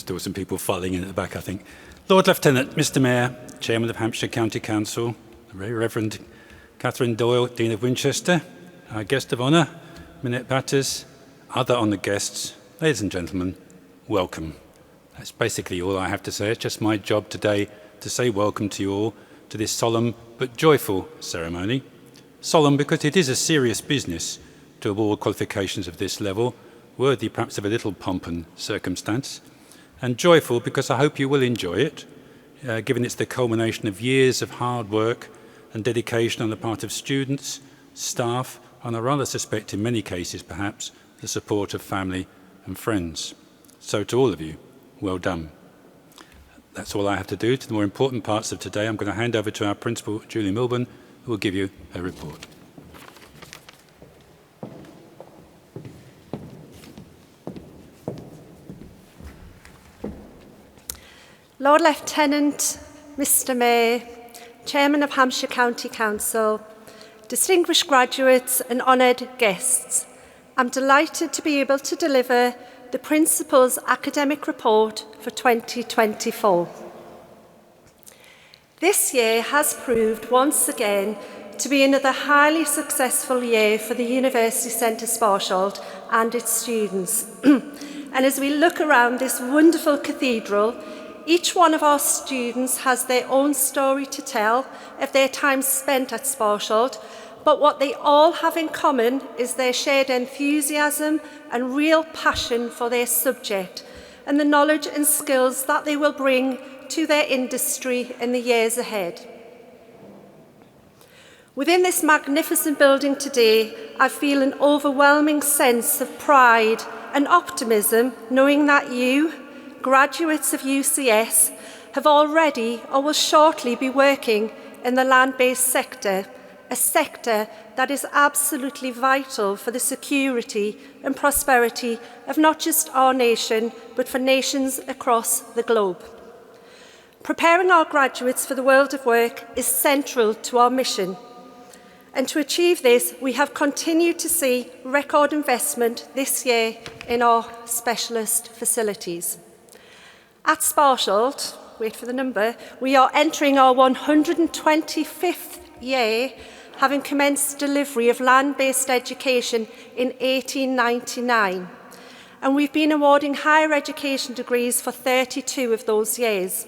still some people filing in at the back, I think. Lord Lieutenant, Mr Mayor, Chairman of Hampshire County Council, the Very Reverend Catherine Doyle, Dean of Winchester, our guest of honour, Minette Batters, other honoured guests, ladies and gentlemen, welcome. That's basically all I have to say. It's just my job today to say welcome to you all to this solemn but joyful ceremony. Solemn because it is a serious business to award qualifications of this level, worthy perhaps of a little pomp and circumstance, and joyful because I hope you will enjoy it, given it's the culmination of years of hard work and dedication on the part of students, staff, and I rather suspect in many cases perhaps the support of family and friends. So to all of you, well done. That's all I have to do. To the more important parts of today, I'm going to hand over to our Principal, Julie Milburn, who will give you a report. Lord Lieutenant, Mr Mayor, Chairman of Hampshire County Council, distinguished graduates and honoured guests, I'm delighted to be able to deliver the Principal's Academic Report for 2024. This year has proved once again to be another highly successful year for the University Centre Sparsholt and its students. And as we look around this wonderful cathedral, each one of our students has their own story to tell of their time spent at Sparsholt, but what they all have in common is their shared enthusiasm and real passion for their subject and the knowledge and skills that they will bring to their industry in the years ahead. Within this magnificent building today, I feel an overwhelming sense of pride and optimism knowing that you, graduates of UCS, have already or will shortly be working in the land-based sector, a sector that is absolutely vital for the security and prosperity of not just our nation, but for nations across the globe. Preparing our graduates for the world of work is central to our mission. And to achieve this, we have continued to see record investment this year in our specialist facilities. At Sparsholt, wait for the number, we are entering our 125th year, having commenced delivery of land-based education in 1899. And we've been awarding higher education degrees for 32 of those years.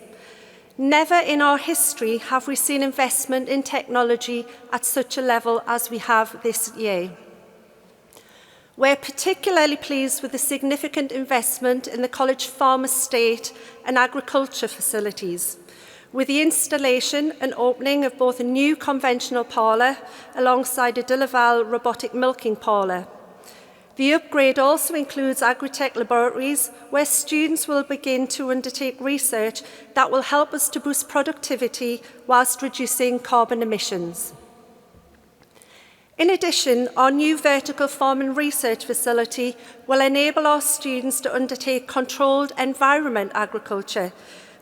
Never in our history have we seen investment in technology at such a level as we have this year. We're particularly pleased with the significant investment in the College Farm Estate and Agriculture facilities, with the installation and opening of both a new conventional parlour alongside a de Laval robotic milking parlour. The upgrade also includes agri-tech laboratories where students will begin to undertake research that will help us to boost productivity whilst reducing carbon emissions. In addition, our new vertical farm and research facility will enable our students to undertake controlled environment agriculture,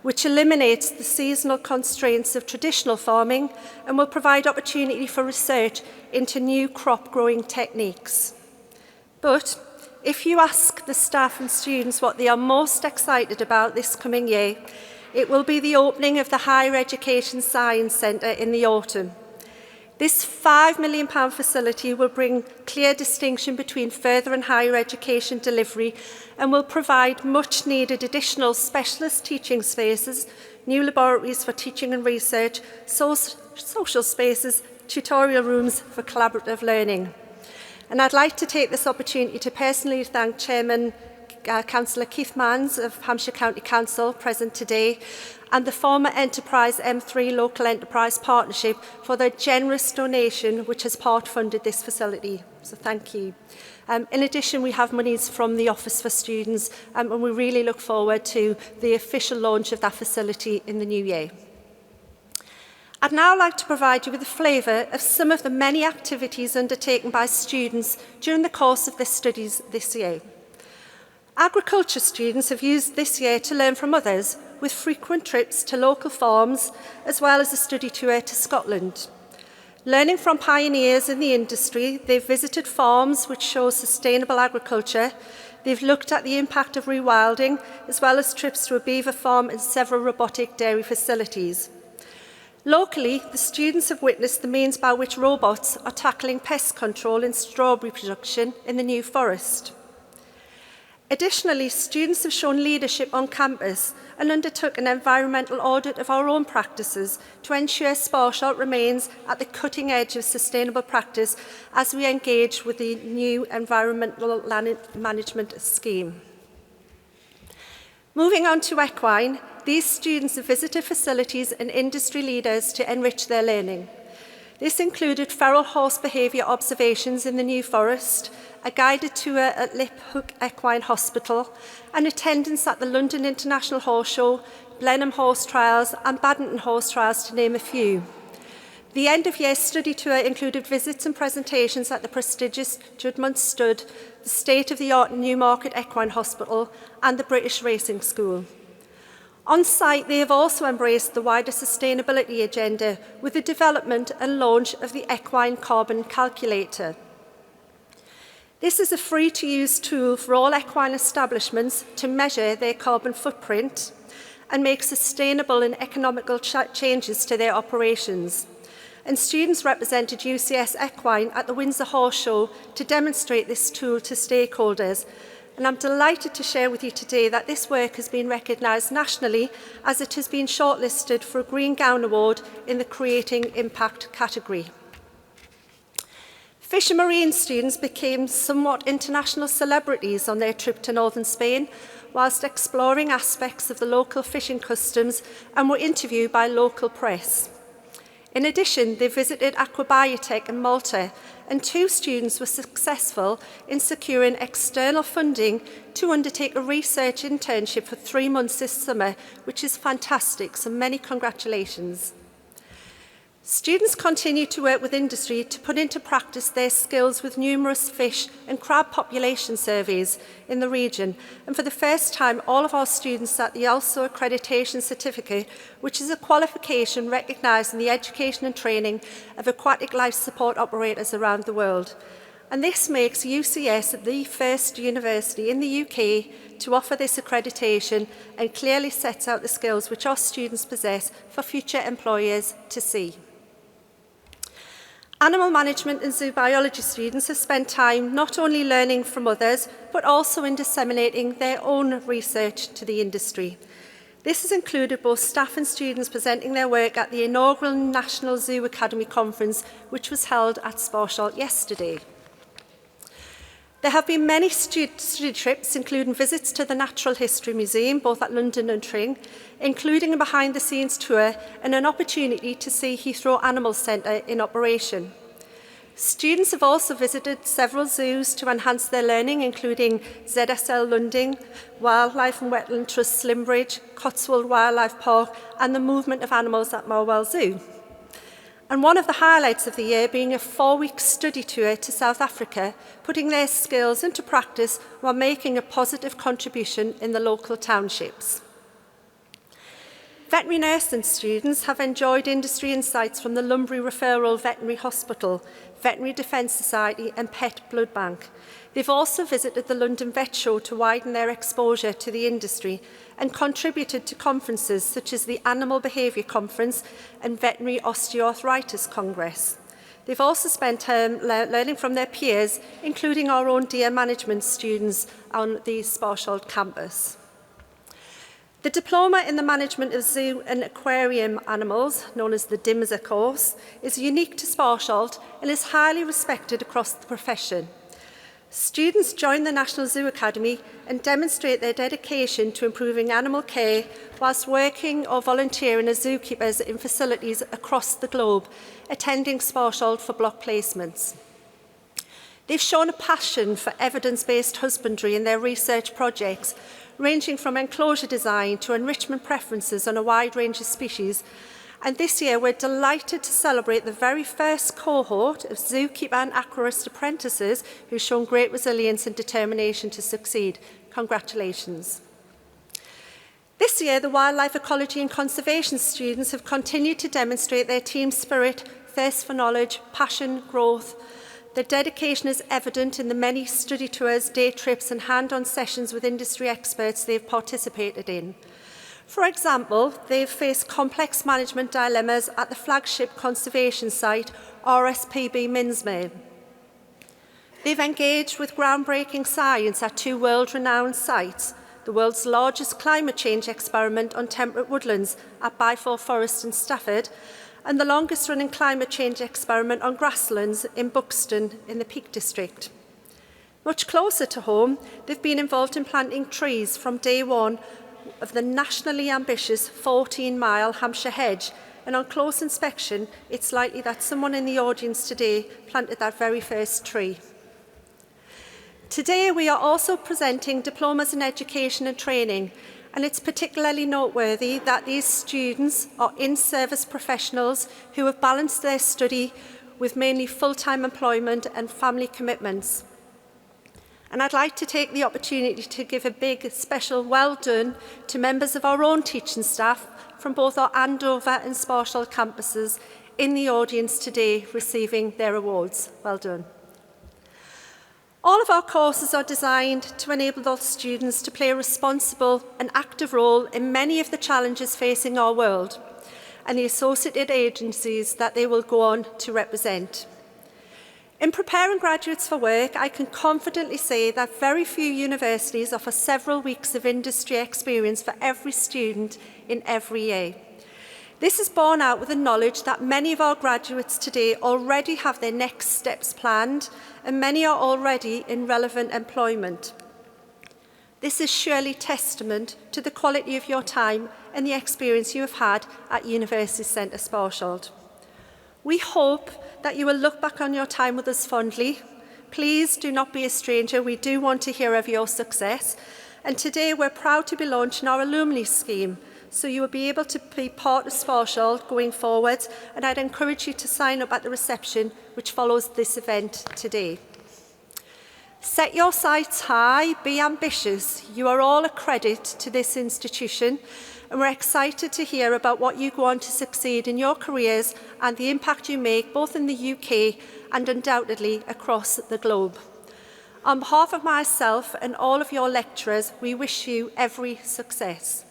which eliminates the seasonal constraints of traditional farming and will provide opportunity for research into new crop growing techniques. But if you ask the staff and students what they are most excited about this coming year, it will be the opening of the Higher Education Science Centre in the autumn. This £5 million facility will bring clear distinction between further and higher education delivery and will provide much needed additional specialist teaching spaces, new laboratories for teaching and research, social spaces, tutorial rooms for collaborative learning. And I'd like to take this opportunity to personally thank Chairman Councillor Keith Manns of Hampshire County Council, present today, and the former Enterprise M3 Local Enterprise Partnership for their generous donation which has part-funded this facility. So thank you. In addition, we have monies from the Office for Students and we really look forward to the official launch of that facility in the new year. I'd now like to provide you with a flavour of some of the many activities undertaken by students during the course of their studies this year. Agriculture students have used this year to learn from others, with frequent trips to local farms as well as a study tour to Scotland. Learning from pioneers in the industry, they've visited farms which show sustainable agriculture, They've looked at the impact of rewilding, as well as trips to a beaver farm and several robotic dairy facilities. Locally, the students have witnessed the means by which robots are tackling pest control in strawberry production in the New Forest. Additionally, students have shown leadership on campus and undertook an environmental audit of our own practices to ensure Sparsholt remains at the cutting edge of sustainable practice as we engage with the new environmental land management scheme. Moving on to equine, these students have visited facilities and industry leaders to enrich their learning. This included feral horse behaviour observations in the New Forest, a guided tour at Lip Hook Equine Hospital, and attendance at the London International Horse Show, Blenheim Horse Trials and Badminton Horse Trials, to name a few. The end-of-year study tour included visits and presentations at the prestigious Juddmonte Stud, the state-of-the-art Newmarket Equine Hospital and the British Racing School. On site, they have also embraced the wider sustainability agenda with the development and launch of the Equine Carbon Calculator. This is a free-to-use tool for all equine establishments to measure their carbon footprint and make sustainable and economical changes to their operations. And students represented UCS Equine at the Windsor Horse Show to demonstrate this tool to stakeholders. And I'm delighted to share with you today that this work has been recognised nationally as it has been shortlisted for a Green Gown Award in the Creating Impact category. Fish and Marine students became somewhat international celebrities on their trip to northern Spain, whilst exploring aspects of the local fishing customs and were interviewed by local press. In addition, they visited Aquabiotech in Malta, and 2 students were successful in securing external funding to undertake a research internship for 3 months this summer, which is fantastic, so many congratulations. Students continue to work with industry to put into practice their skills with numerous fish and crab population surveys in the region. And for the first time, all of our students at the ALSO Accreditation Certificate, which is a qualification recognised in the education and training of aquatic life support operators around the world. And this makes UCS the first university in the UK to offer this accreditation and clearly sets out the skills which our students possess for future employers to see. Animal management and zoo biology students have spent time not only learning from others, but also in disseminating their own research to the industry. This has included both staff and students presenting their work at the inaugural National Zoo Academy Conference, which was held at Sparsholt yesterday. There have been many study trips, including visits to the Natural History Museum, both at London and Tring, including a behind-the-scenes tour and an opportunity to see Heathrow Animal Centre in operation. Students have also visited several zoos to enhance their learning, including ZSL Lunding, Wildlife and Wetland Trust Slimbridge, Cotswold Wildlife Park, and the movement of animals at Marwell Zoo. And one of the highlights of the year being a 4-week study tour to South Africa, putting their skills into practice while making a positive contribution in the local townships. Veterinary nursing students have enjoyed industry insights from the Lumbury Referral Veterinary Hospital, Veterinary Defence Society and Pet Blood Bank. They've also visited the London Vet Show to widen their exposure to the industry and contributed to conferences such as the Animal Behaviour Conference and Veterinary Osteoarthritis Congress. They've also spent time learning from their peers, including our own deer management students on the Sparsholt campus. The Diploma in the Management of Zoo and Aquarium Animals, known as the DIMSA course, is unique to Sparsholt and is highly respected across the profession. Students join the National Zoo Academy and demonstrate their dedication to improving animal care whilst working or volunteering as zookeepers in facilities across the globe, attending Sparsholt for block placements. They've shown a passion for evidence-based husbandry in their research projects, ranging from enclosure design to enrichment preferences on a wide range of species. And this year we're delighted to celebrate the very first cohort of zookeeper and aquarist apprentices who've shown great resilience and determination to succeed. Congratulations. This year, the wildlife ecology and conservation students have continued to demonstrate their team spirit, thirst for knowledge, passion, growth, Their dedication is evident in the many study tours, day trips and hand-on sessions with industry experts they've participated in. For example, they've faced complex management dilemmas at the flagship conservation site, RSPB Minsmere. They've engaged with groundbreaking science at two world-renowned sites, the world's largest climate change experiment on temperate woodlands at Byford Forest in Stafford, and the longest-running climate change experiment on grasslands in Buxton in the Peak District. Much closer to home, they've been involved in planting trees from day one of the nationally ambitious 14-mile Hampshire hedge, and on close inspection, it's likely that someone in the audience today planted that very first tree. Today, we are also presenting diplomas in education and training, and it's particularly noteworthy that these students are in-service professionals who have balanced their study with mainly full-time employment and family commitments. And I'd like to take the opportunity to give a big special well done to members of our own teaching staff from both our Andover and Sparsholt campuses in the audience today receiving their awards. Well done. All of our courses are designed to enable those students to play a responsible and active role in many of the challenges facing our world and the associated agencies that they will go on to represent. In preparing graduates for work, I can confidently say that very few universities offer several weeks of industry experience for every student in every year. This is borne out with the knowledge that many of our graduates today already have their next steps planned, and many are already in relevant employment. This is surely testament to the quality of your time and the experience you have had at University Centre Sparsholt. We hope that you will look back on your time with us fondly. Please do not be a stranger. We do want to hear of your success. And today we're proud to be launching our alumni scheme, so you will be able to be part of Sparsholt going forward, and I'd encourage you to sign up at the reception which follows this event today. Set your sights high, be ambitious. You are all a credit to this institution, and we're excited to hear about what you go on to succeed in your careers and the impact you make both in the UK and undoubtedly across the globe. On behalf of myself and all of your lecturers, we wish you every success.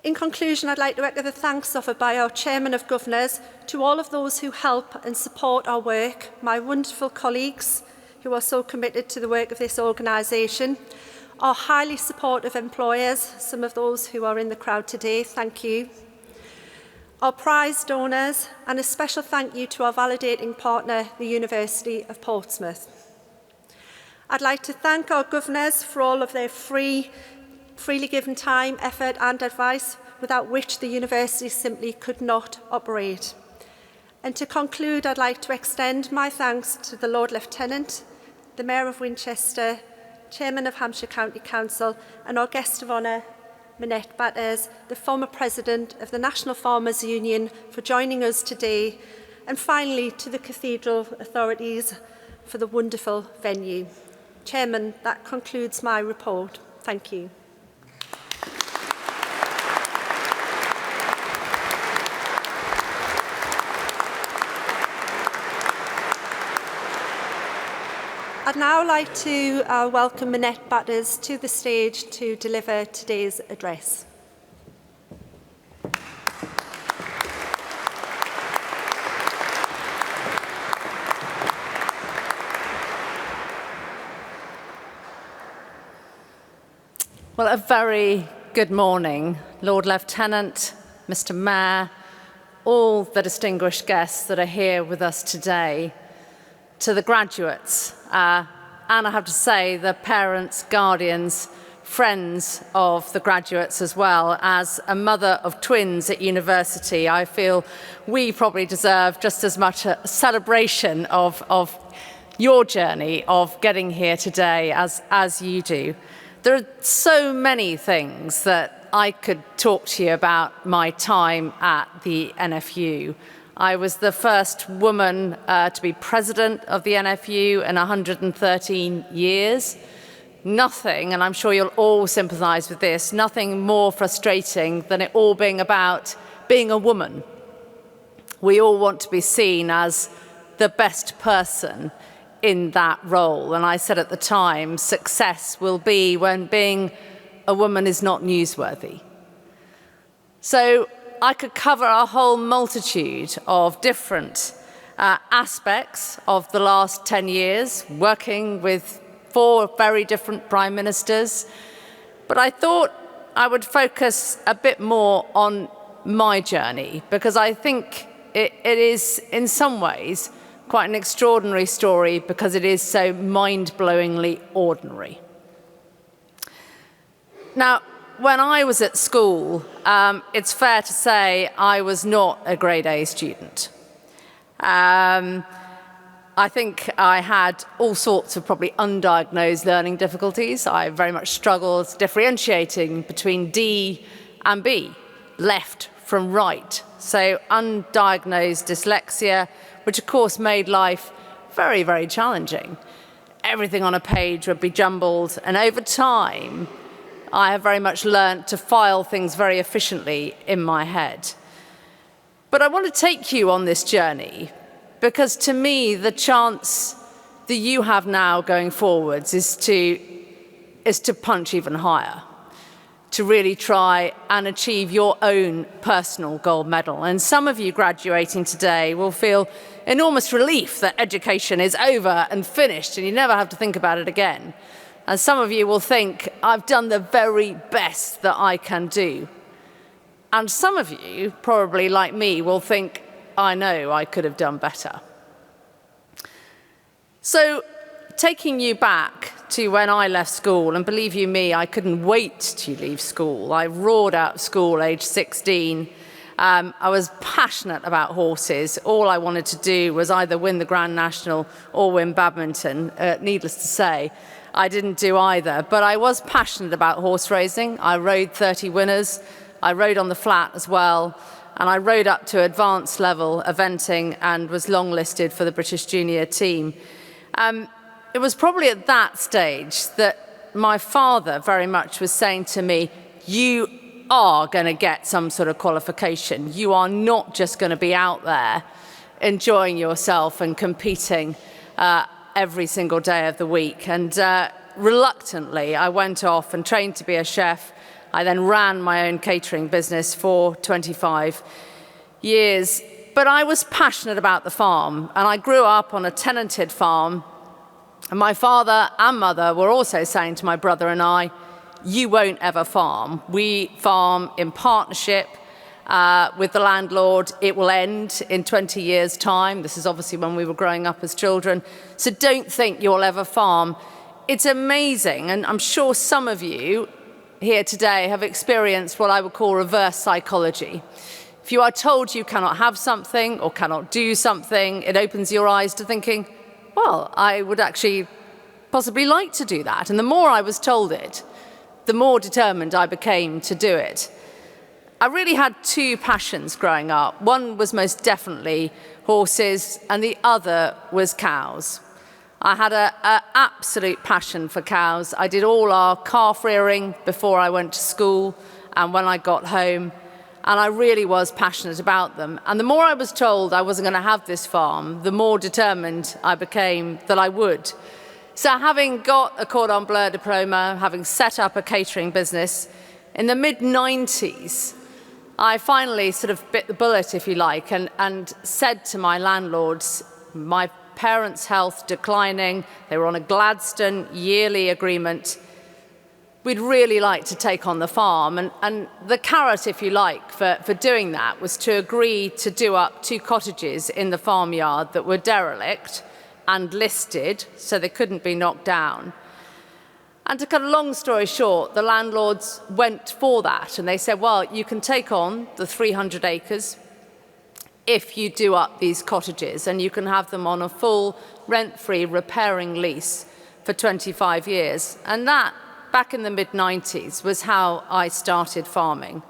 In conclusion, I'd like to echo the thanks offered by our Chairman of Governors to all of those who help and support our work, my wonderful colleagues who are so committed to the work of this organisation, our highly supportive employers, some of those who are in the crowd today, thank you, our prize donors, and a special thank you to our validating partner, the University of Portsmouth. I'd like to thank our governors for all of their freely given time, effort and advice, without which the university simply could not operate. And to conclude, I'd like to extend my thanks to the Lord Lieutenant, the Mayor of Winchester, Chairman of Hampshire County Council, and our guest of honour, Minette Batters, the former President of the National Farmers Union, for joining us today, and finally to the Cathedral authorities for the wonderful venue. Chairman, that concludes my report. Thank you. I'd now like to welcome Minette Batters to the stage to deliver today's address. Well, a very good morning, Lord Lieutenant, Mr. Mayor, all the distinguished guests that are here with us today, to the graduates, and I have to say the parents, guardians, friends of the graduates as well. As a mother of twins at university, I feel we probably deserve just as much a celebration of your journey of getting here today as you do. There are so many things that I could talk to you about my time at the NFU. I was the first woman to be president of the NFU in 113 years. Nothing, and I'm sure you'll all sympathise with this, nothing more frustrating than it all being about being a woman. We all want to be seen as the best person in that role. And I said at the time, success will be when being a woman is not newsworthy. So I could cover a whole multitude of different aspects of the last 10 years, working with 4 very different prime ministers. But I thought I would focus a bit more on my journey, because I think it is, in some ways, quite an extraordinary story because it is so mind-blowingly ordinary. Now, when I was at school, it's fair to say I was not a grade A student. I think I had all sorts of probably undiagnosed learning difficulties. I very much struggled differentiating between D and B, left from right. So undiagnosed dyslexia, which of course made life very, very challenging. Everything on a page would be jumbled, and over time, I have very much learnt to file things very efficiently in my head. But I want to take you on this journey because, to me, the chance that you have now going forwards is to punch even higher, to really try and achieve your own personal gold medal. And some of you graduating today will feel enormous relief that education is over and finished and you never have to think about it again. And some of you will think, I've done the very best that I can do. And some of you, probably like me, will think, I know I could have done better. So, taking you back to when I left school, and believe you me, I couldn't wait to leave school. I roared out of school age 16. I was passionate about horses. All I wanted to do was either win the Grand National or win badminton. Needless to say, I didn't do either, but I was passionate about horse racing. I rode 30 winners. I rode on the flat as well, and I rode up to advanced level eventing and was longlisted for the British junior team. It was probably at that stage that my father very much was saying to me, you are going to get some sort of qualification. You are not just going to be out there enjoying yourself and competing every single day of the week. And reluctantly, I went off and trained to be a chef. I then ran my own catering business for 25 years. But I was passionate about the farm, and I grew up on a tenanted farm. And my father and mother were also saying to my brother and I, you won't ever farm. We farm in partnership with the landlord. It will end in 20 years' time. This is obviously when we were growing up as children. So don't think you'll ever farm. It's amazing, and I'm sure some of you here today have experienced what I would call reverse psychology. If you are told you cannot have something or cannot do something, it opens your eyes to thinking, well, I would actually possibly like to do that. And the more I was told it, the more determined I became to do it. I really had 2 passions growing up. One was most definitely horses, and the other was cows. I had an absolute passion for cows. I did all our calf rearing before I went to school and when I got home, and I really was passionate about them. And the more I was told I wasn't going to have this farm, the more determined I became that I would. So having got a cordon bleu diploma, having set up a catering business, in the mid-90s, I finally sort of bit the bullet, if you like, and said to my landlords, my parents' health declining, they were on a Gladstone yearly agreement, we'd really like to take on the farm. And the carrot, if you like, for doing that was to agree to do up 2 cottages in the farmyard that were derelict and listed, so they couldn't be knocked down. And to cut a long story short, the landlords went for that, and they said, well, you can take on the 300 acres if you do up these cottages, and you can have them on a full rent-free repairing lease for 25 years. And that, back in the mid-90s, was how I started farming.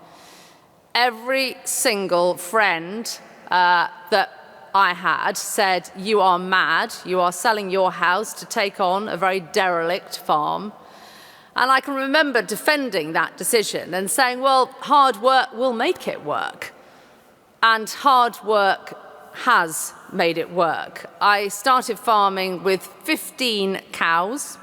Every single friend that I had said, you are mad, you are selling your house to take on a very derelict farm. And I can remember defending that decision and saying, well, hard work will make it work. And hard work has made it work. I started farming with 15 cows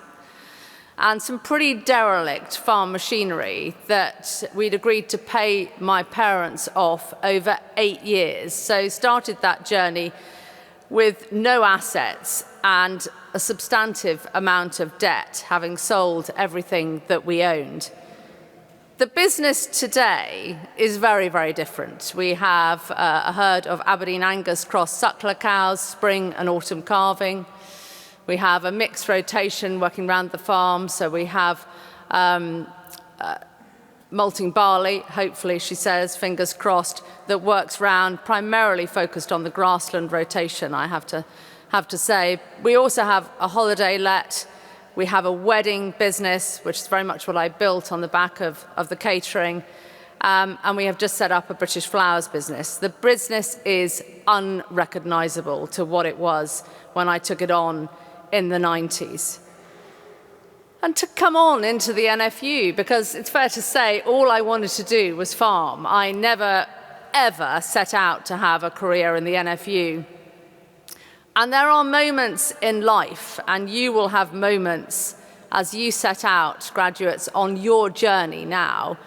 and some pretty derelict farm machinery that we'd agreed to pay my parents off over 8 years. So started that journey with no assets and a substantive amount of debt, having sold everything that we owned. The business today is very, very different. We have a herd of Aberdeen Angus cross suckler cows, spring and autumn calving. We have a mixed rotation working around the farm, so we have malting barley, hopefully, she says, fingers crossed, that works round, primarily focused on the grassland rotation, I have to say. We also have a holiday let. We have a wedding business, which is very much what I built on the back of the catering. And we have just set up a British flowers business. The business is unrecognisable to what it was when I took it on in the 90s. And to come on into the NFU, because it's fair to say all I wanted to do was farm. I never, ever set out to have a career in the NFU. And there are moments in life, and you will have moments as you set out, graduates, on your journey now.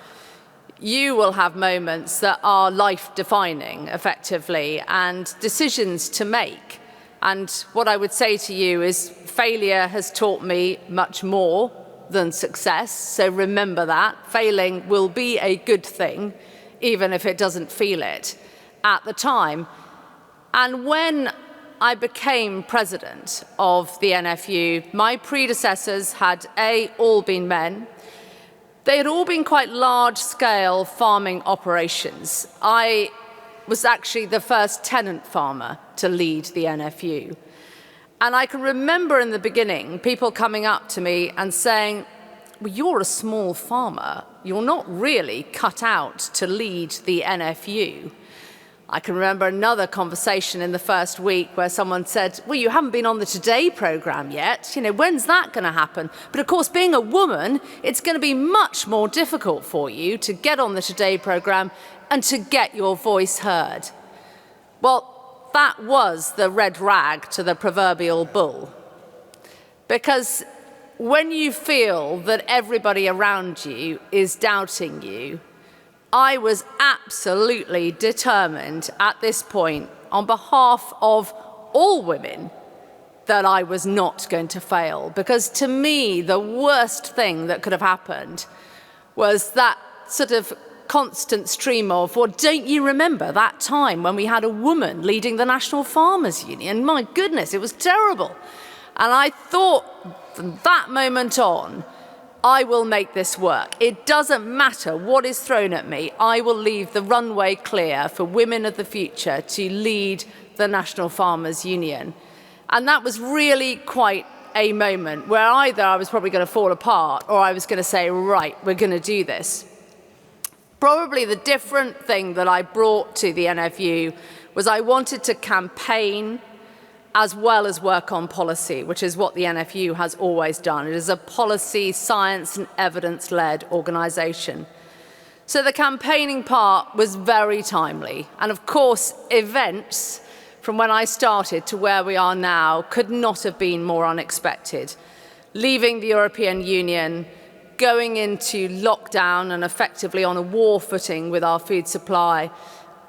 You will have moments that are life-defining, effectively, and decisions to make. And what I would say to you is failure has taught me much more than success, so remember that. Failing will be a good thing, even if it doesn't feel it at the time. And when I became president of the NFU, my predecessors had all been men. They had all been quite large-scale farming operations. I was actually the first tenant farmer to lead the NFU. And I can remember in the beginning people coming up to me and saying, well, you're a small farmer. You're not really cut out to lead the NFU. I can remember another conversation in the first week where someone said, well, you haven't been on the Today programme yet. You know, when's that going to happen? But of course, being a woman, it's going to be much more difficult for you to get on the Today programme and to get your voice heard. Well, that was the red rag to the proverbial bull. Because when you feel that everybody around you is doubting you, I was absolutely determined at this point, on behalf of all women, that I was not going to fail. Because to me, the worst thing that could have happened was that sort of constant stream of, well, don't you remember that time when we had a woman leading the National Farmers Union? My goodness, it was terrible. And I thought from that moment on, I will make this work. It doesn't matter what is thrown at me. I will leave the runway clear for women of the future to lead the National Farmers Union. And that was really quite a moment where either I was probably going to fall apart or I was going to say, right, we're going to do this. Probably the different thing that I brought to the NFU was I wanted to campaign as well as work on policy, which is what the NFU has always done. It is a policy, science and evidence-led organisation. So the campaigning part was very timely. And of course, events from when I started to where we are now could not have been more unexpected. Leaving the European Union, going into lockdown and effectively on a war footing with our food supply,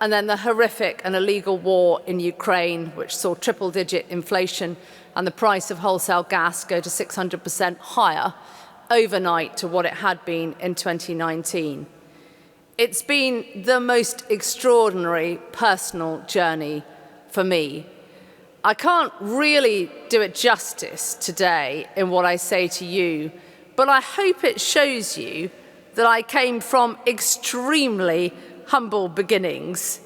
and then the horrific and illegal war in Ukraine, which saw triple-digit inflation and the price of wholesale gas go to 600% higher overnight to what it had been in 2019. It's been the most extraordinary personal journey for me. I can't really do it justice today in what I say to you, but I hope it shows you that I came from extremely humble beginnings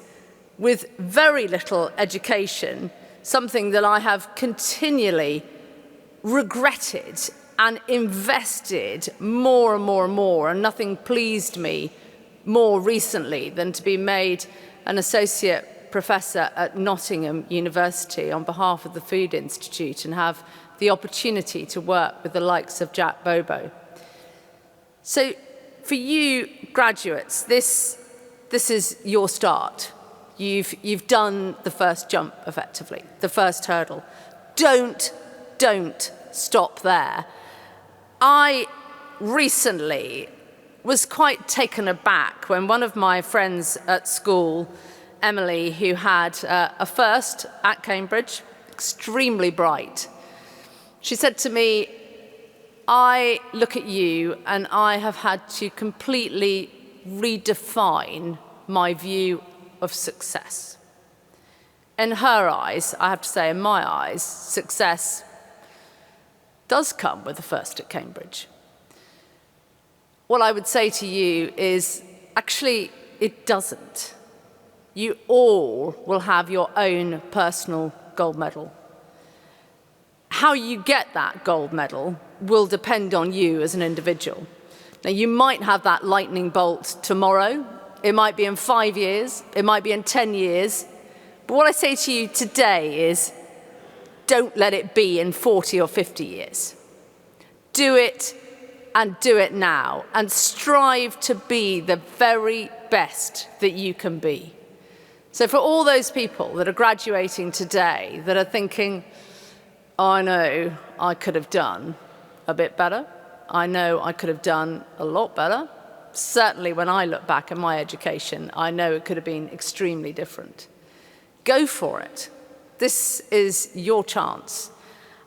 with very little education, something that I have continually regretted and invested more and more and more, and nothing pleased me more recently than to be made an associate professor at Nottingham University on behalf of the Food Institute and have the opportunity to work with the likes of Jack Bobo. So for you graduates, this is your start. You've done the first jump, effectively, the first hurdle. Don't stop there. I recently was quite taken aback when one of my friends at school, Emily, who had a first at Cambridge, extremely bright, she said to me, I look at you and I have had to completely redefine my view of success. In her eyes, I have to say, in my eyes, success does come with the first at Cambridge. What I would say to you is, actually, it doesn't. You all will have your own personal gold medal. How you get that gold medal will depend on you as an individual. Now, you might have that lightning bolt tomorrow. It might be in 5 years. It might be in 10 years. But what I say to you today is, don't let it be in 40 or 50 years. Do it, and do it now, and strive to be the very best that you can be. So for all those people that are graduating today that are thinking, I know I could have done a bit better, I know I could have done a lot better. Certainly when I look back at my education, I know it could have been extremely different. Go for it. This is your chance.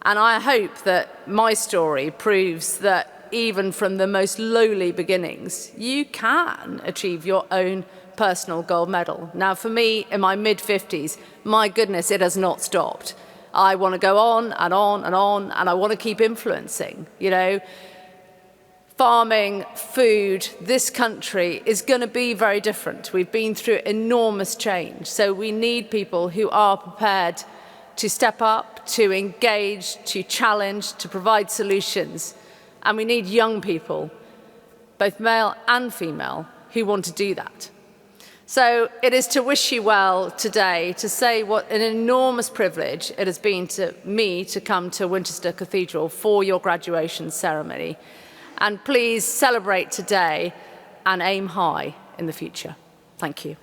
And I hope that my story proves that even from the most lowly beginnings, you can achieve your own personal gold medal. Now, for me, in my mid-50s, my goodness, it has not stopped. I want to go on and on and on, and I want to keep influencing. You know, farming, food, this country is going to be very different. We've been through enormous change, so we need people who are prepared to step up, to engage, to challenge, to provide solutions. And we need young people, both male and female, who want to do that. So it is to wish you well today, to say what an enormous privilege it has been to me to come to Winchester Cathedral for your graduation ceremony. And please celebrate today and aim high in the future. Thank you.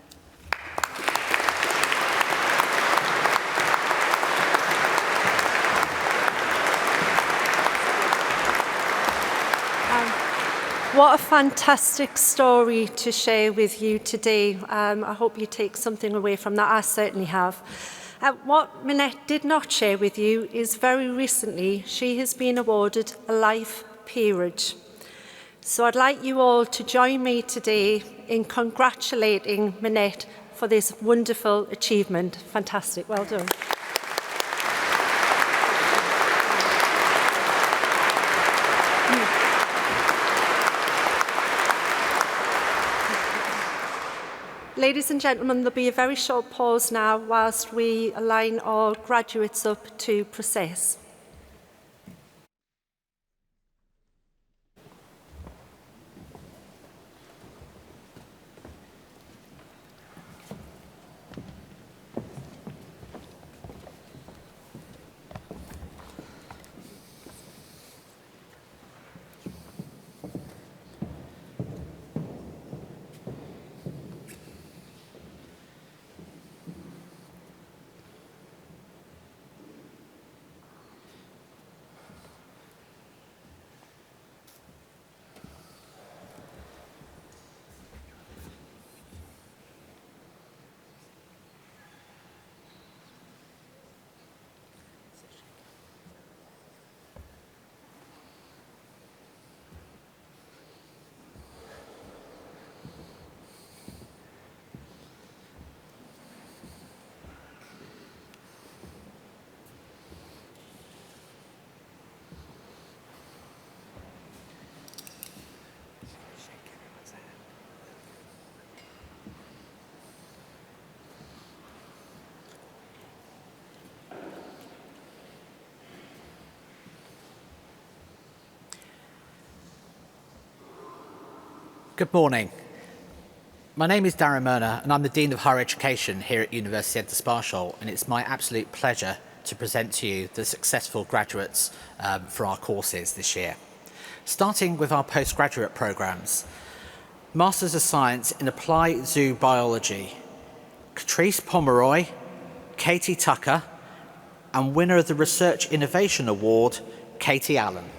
What a fantastic story to share with you today. I hope you take something away from that. I certainly have. What Minette did not share with you is very recently she has been awarded a life peerage. So I'd like you all to join me today in congratulating Minette for this wonderful achievement. Fantastic. Well done. Ladies and gentlemen, there'll be a very short pause now whilst we line our graduates up to process. Good morning. My name is Darren Murner and I'm the Dean of Higher Education here at University of Sparsholt, and it's my absolute pleasure to present to you the successful graduates for our courses this year. Starting with our postgraduate programmes. Masters of Science in Applied Zoo Biology. Catrice Pomeroy, Katie Tucker, and winner of the Research Innovation Award, Katie Allen.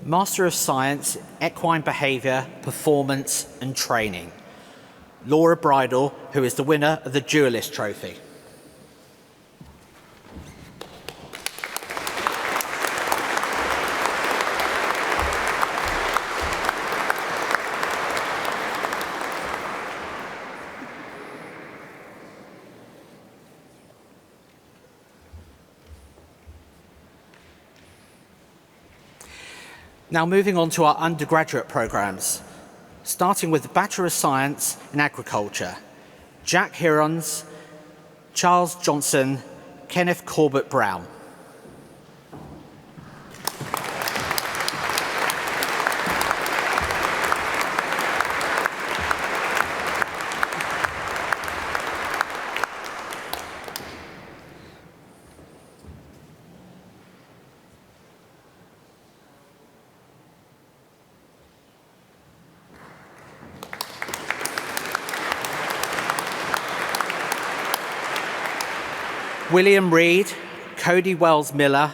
Master of Science, Equine Behaviour, Performance and Training, Laura Bridle, who is the winner of the Dualist Trophy. Now moving on to our undergraduate programmes, starting with the Bachelor of Science in Agriculture, Jack Hirons, Charles Johnson, Kenneth Corbett Brown. William Reed, Cody Wells Miller,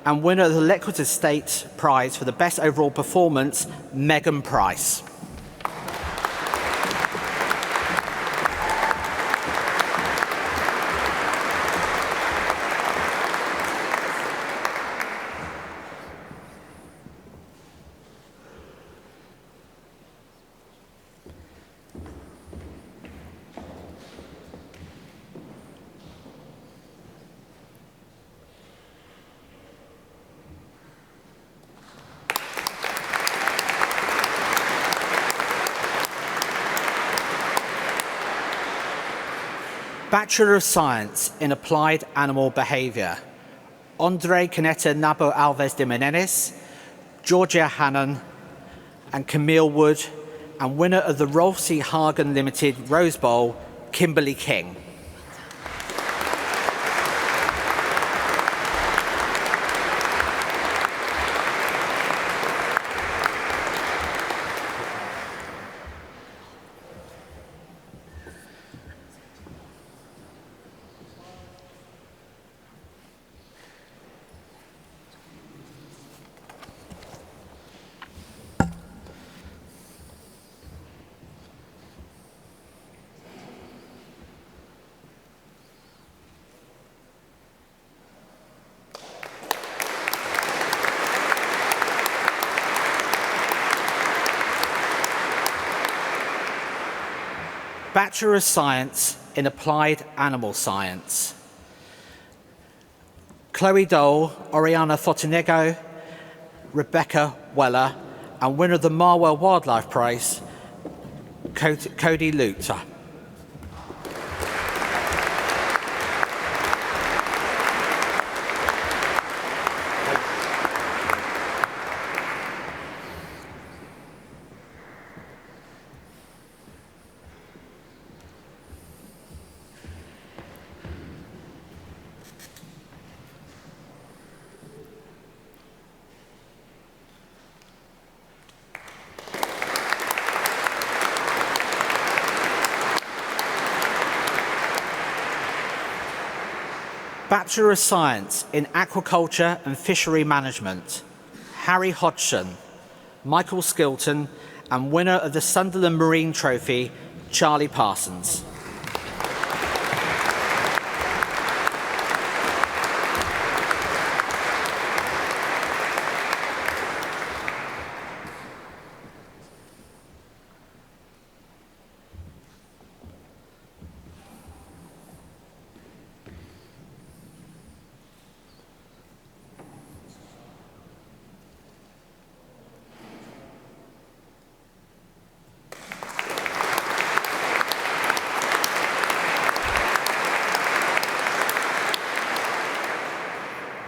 and winner of the Leckwood Estate Prize for the Best Overall Performance, Megan Price. Bachelor of Science in Applied Animal Behaviour, Andre Caneta Nabo Alves de Menendez, Georgia Hannon, and Camille Wood, and winner of the Rolf C. Hagen Limited Rose Bowl, Kimberly King. Bachelor of Science in Applied Animal Science, Chloe Dole, Oriana Fotinego, Rebecca Weller, and winner of the Marwell Wildlife Prize, Cody Luther. Bachelor of Science in Aquaculture and Fishery Management, Harry Hodgson, Michael Skilton, and winner of the Sunderland Marine Trophy, Charlie Parsons.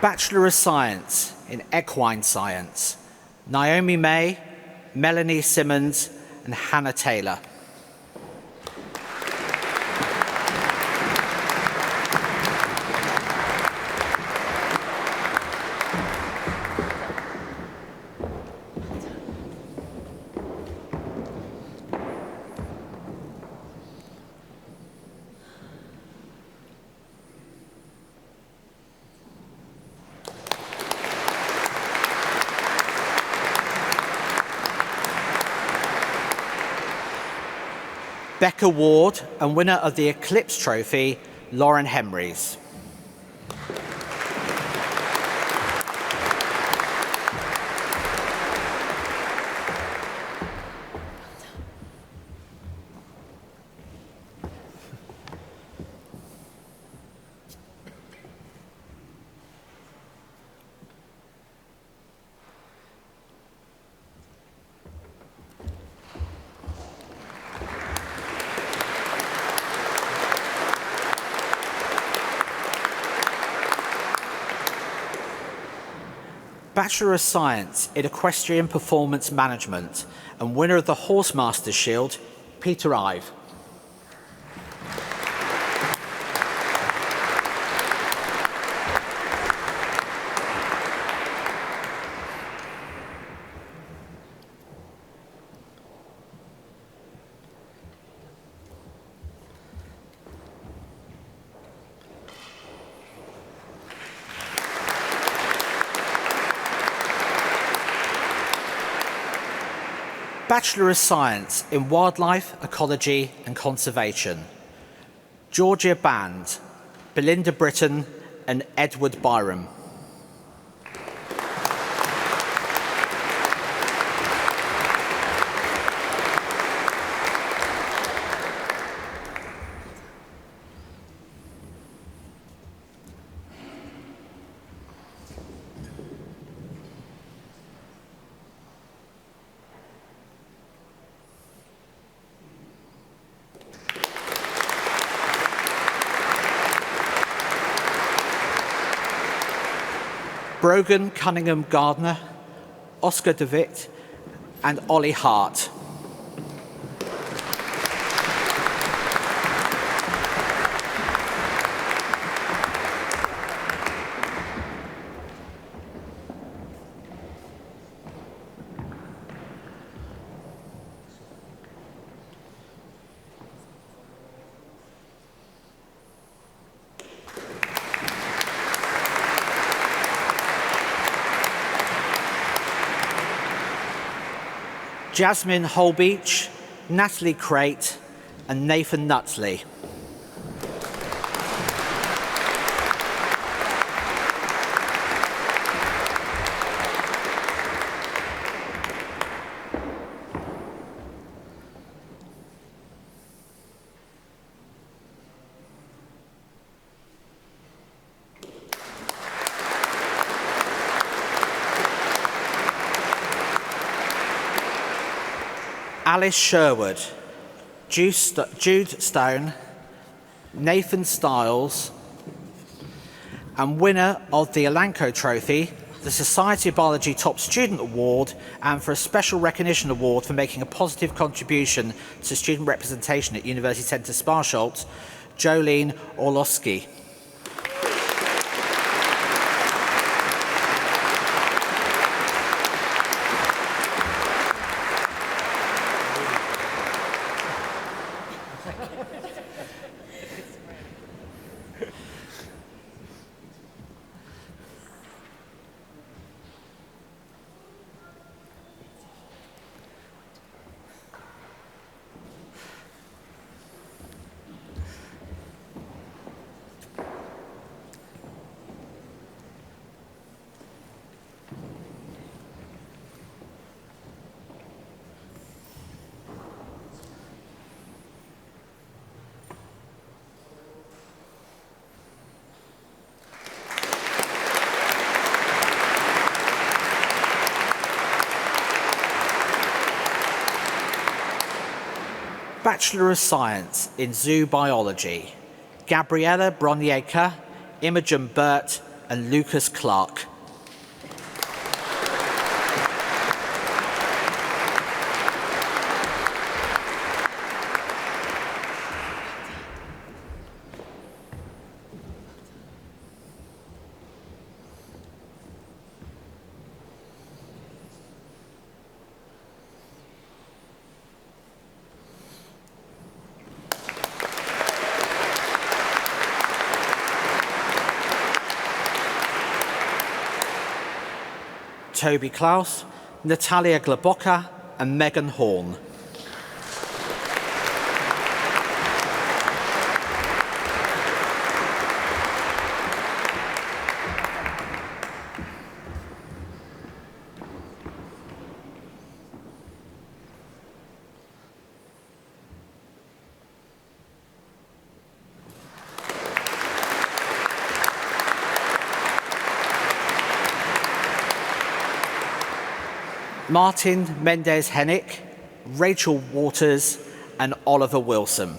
Bachelor of Science in Equine Science, Naomi May, Melanie Simmons, and Hannah Taylor. Becca Ward, and winner of the Eclipse Trophy, Lauren Hemrys. Bachelor of Science in Equestrian Performance Management, and winner of the Horsemaster's Shield, Peter Ive. Bachelor of Science in Wildlife, Ecology and Conservation, Georgia Band, Belinda Britton and Edward Byram. Brogan Cunningham Gardner, Oscar DeWitt, and Ollie Hart. Jasmine Holbeach, Natalie Crate, and Nathan Nutsley. Alice Sherwood, Jude Stone, Nathan Stiles, and winner of the Elanco Trophy, the Society of Biology Top Student Award, and for a special recognition award for making a positive contribution to student representation at University Centre Sparsholt, Jolene Orlowski. Bachelor of Science in Zoo Biology, Gabriella Bronieka, Imogen Burt, and Lucas Clark. Toby Klaus, Natalia Glaboka, and Megan Horn. Martin Mendez-Hennick, Rachel Waters, and Oliver Wilson.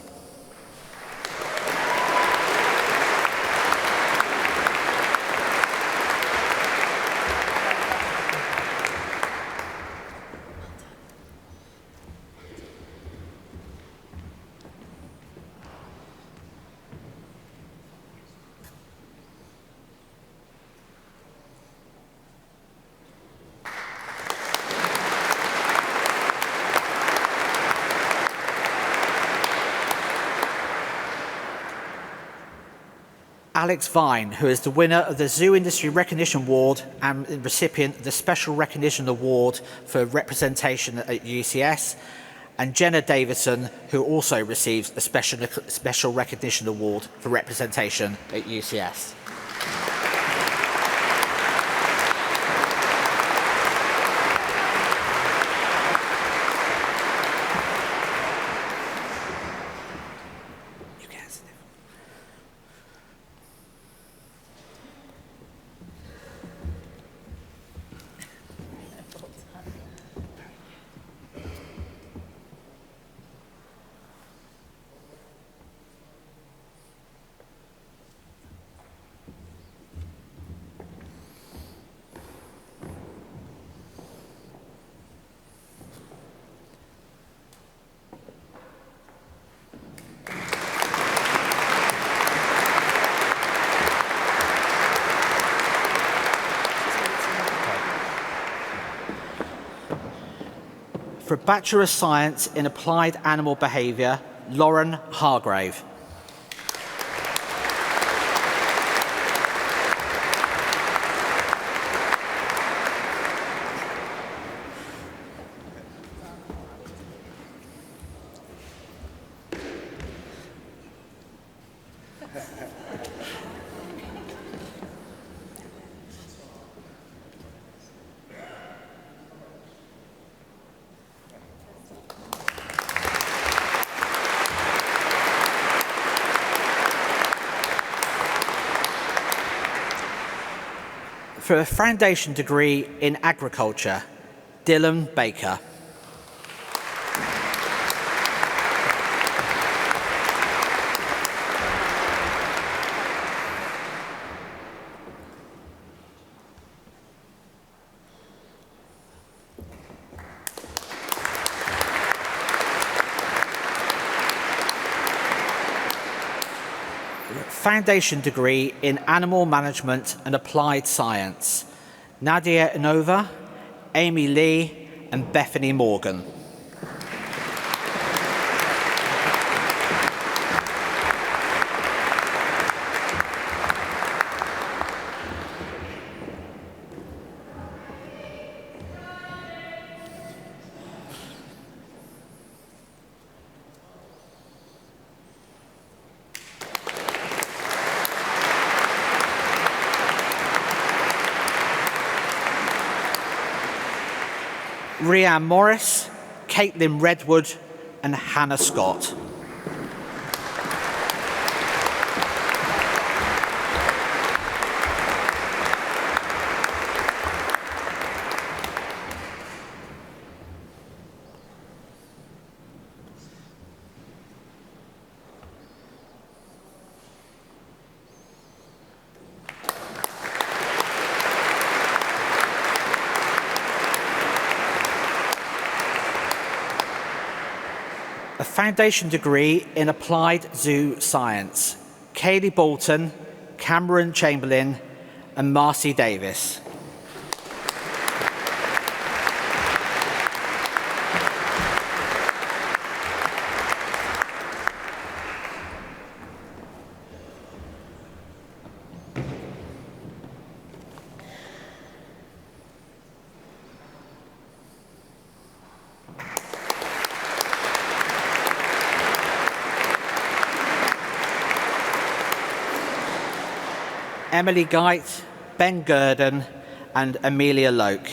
Alex Vine, who is the winner of the Zoo Industry Recognition Award and recipient of the Special Recognition Award for representation at UCS, and Jenna Davison, who also receives a Special Recognition Award for representation at UCS. For Bachelor of Science in Applied Animal Behaviour, Lauren Hargrave. For a foundation degree in agriculture, Dylan Baker. Foundation degree in Animal Management and Applied Science, Nadia Inova, Amy Lee, and Bethany Morgan. Rhiann Morris, Caitlin Redwood, and Hannah Scott. A foundation degree in applied zoo science, Kaylee Bolton, Cameron Chamberlain, and Marcy Davis. Emily Geit, Ben Gurdon, and Amelia Loke.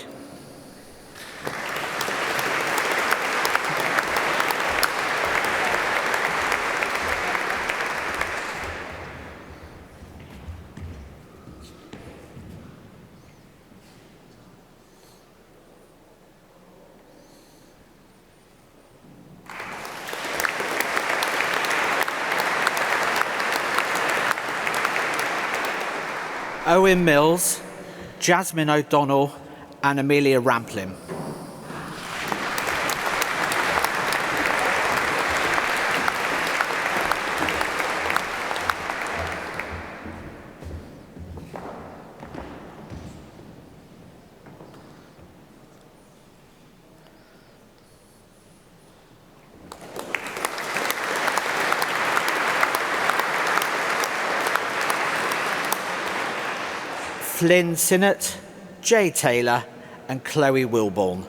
Owen Mills, Jasmine O'Donnell, and Amelia Ramplin. Flynn Sinnott, Jay Taylor, and Chloe Wilborn.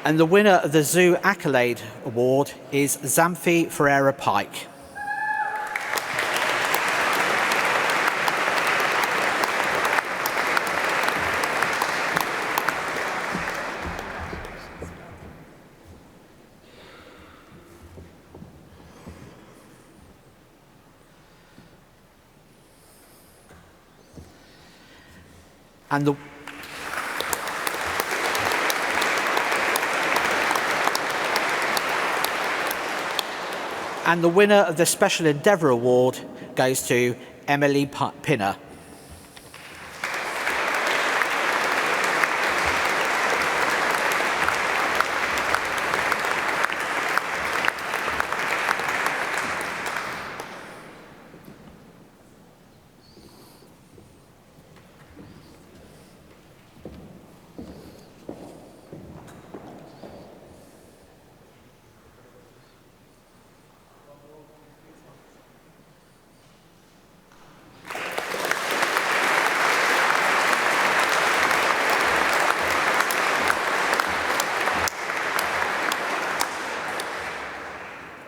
And the winner of the Zoo Accolade Award is Xanthi Ferreira Pike. And the winner of the Special Endeavour Award goes to Emily Pinner.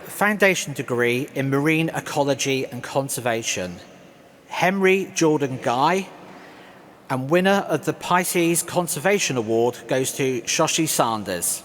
Foundation degree in Marine Ecology and Conservation, Henry Jordan Guy, and winner of the Pisces Conservation Award goes to Shoshi Sanders.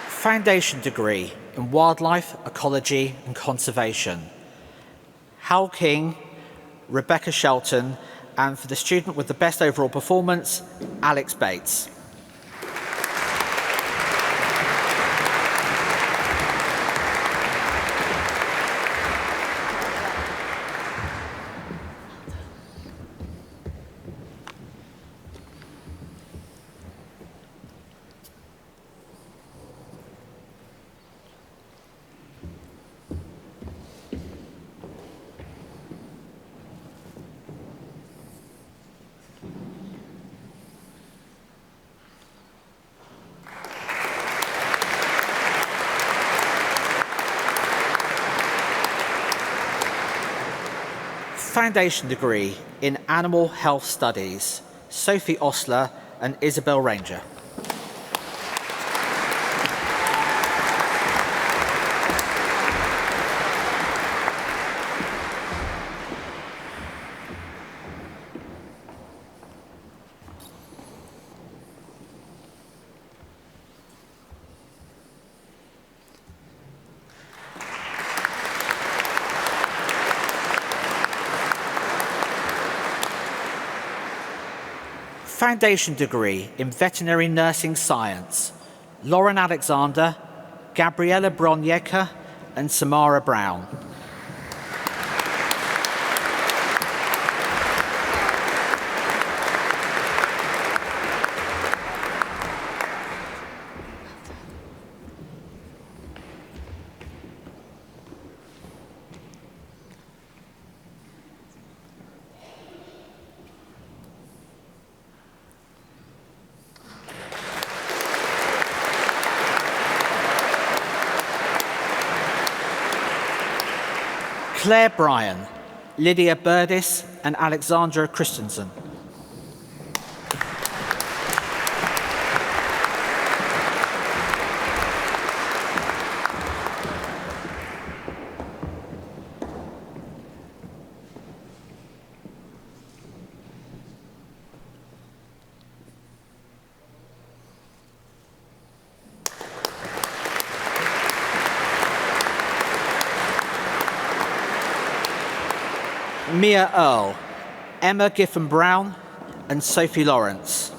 Foundation degree in Wildlife, Ecology and Conservation, Hal King, Rebecca Shelton, and for the student with the best overall performance, Alex Bates. Foundation degree in Animal Health Studies, Sophie Osler and Isabel Ranger. Foundation degree in Veterinary Nursing Science, Lauren Alexander, Gabriella Bronieka and Samara Brown. Claire Bryan, Lydia Burdis and Alexandra Christensen. Mia Earle, Emma Giffen Brown and Sophie Lawrence.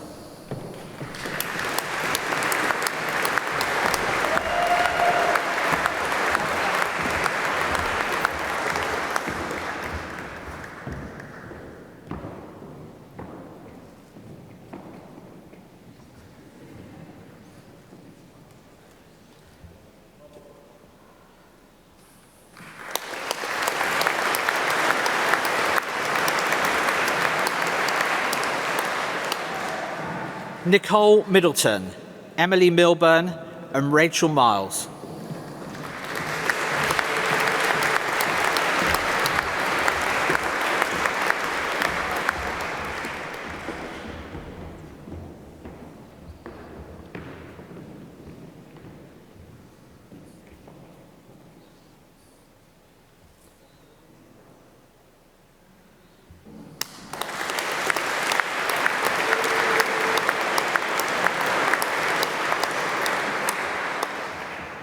Nicole Middleton, Emily Milburn and Rachel Miles.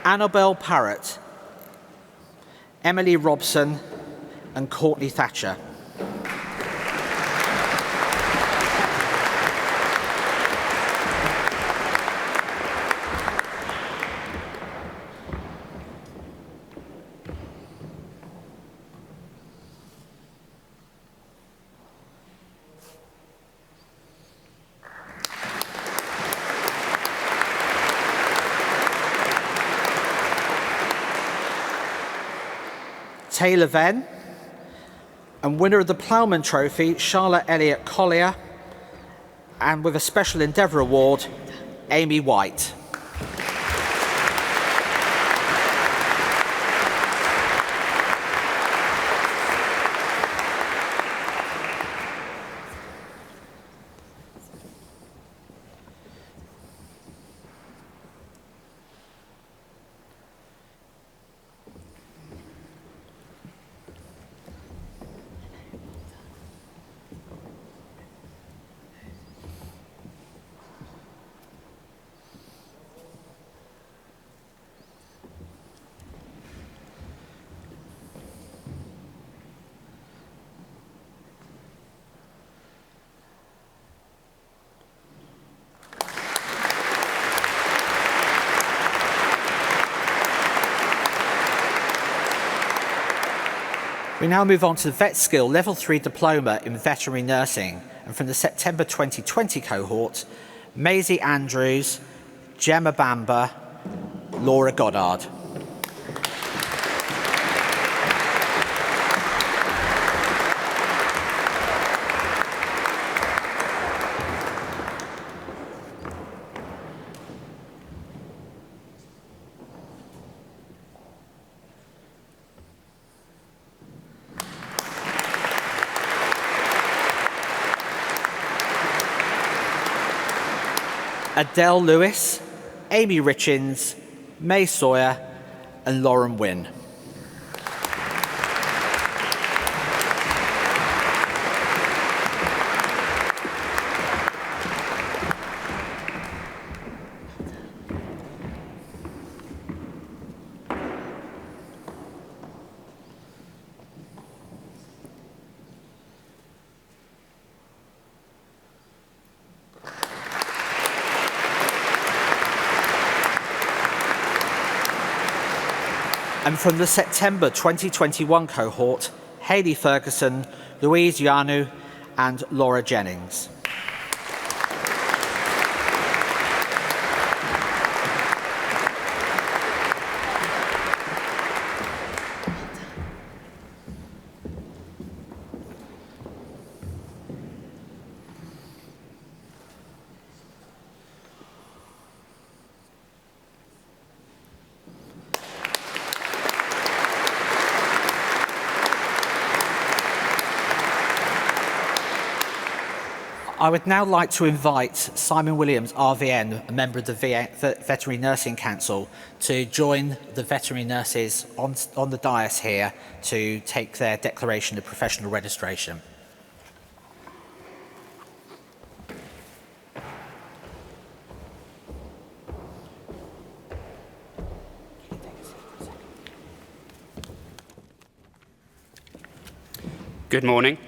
Annabelle Parrott, Emily Robson and Courtney Thatcher. Taylor Venn, and winner of the Plowman Trophy, Charlotte Elliott Collier, and with a Special Endeavour Award, Amy White. We now move on to the Vet Skill Level 3 Diploma in Veterinary Nursing, and from the September 2020 cohort, Maisie Andrews, Gemma Bamber, Laura Goddard. Adele Lewis, Amy Richins, May Sawyer, and Lauren Wynne. And from the September 2021 cohort, Hayley Ferguson, Louise Yanu, and Laura Jennings. I would now like to invite Simon Williams, RVN, a member of the Veterinary Nursing Council, to join the veterinary nurses on the dais here to take their declaration of professional registration. Good morning.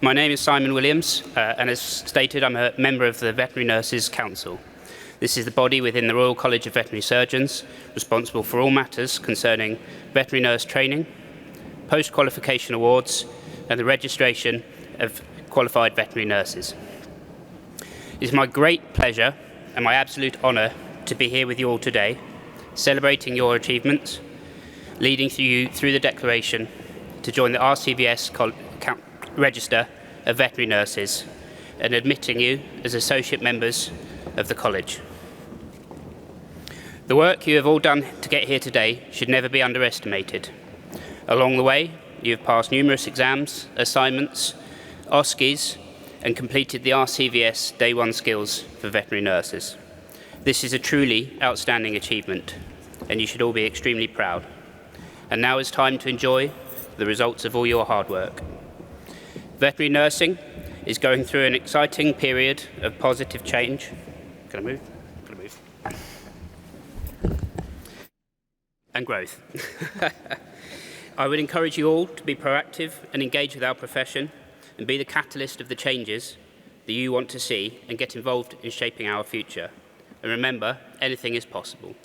My name is Simon Williams, and as stated, I'm a member of the Veterinary Nurses Council. This is the body within the Royal College of Veterinary Surgeons responsible for all matters concerning veterinary nurse training, post-qualification awards, and the registration of qualified veterinary nurses. It is my great pleasure and my absolute honour to be here with you all today, celebrating your achievements, leading you through the declaration to join the RCVS Register of Veterinary Nurses and admitting you as associate members of the college. The work you have all done to get here today should never be underestimated. Along the way, you have passed numerous exams, assignments, OSCEs, and completed the RCVS Day 1 skills for veterinary nurses. This is a truly outstanding achievement, and you should all be extremely proud. And now is time to enjoy the results of all your hard work. Veterinary nursing is going through an exciting period of positive change. Can I move? Can I move? And growth. I would encourage you all to be proactive and engage with our profession and be the catalyst of the changes that you want to see and get involved in shaping our future. And remember, anything is possible.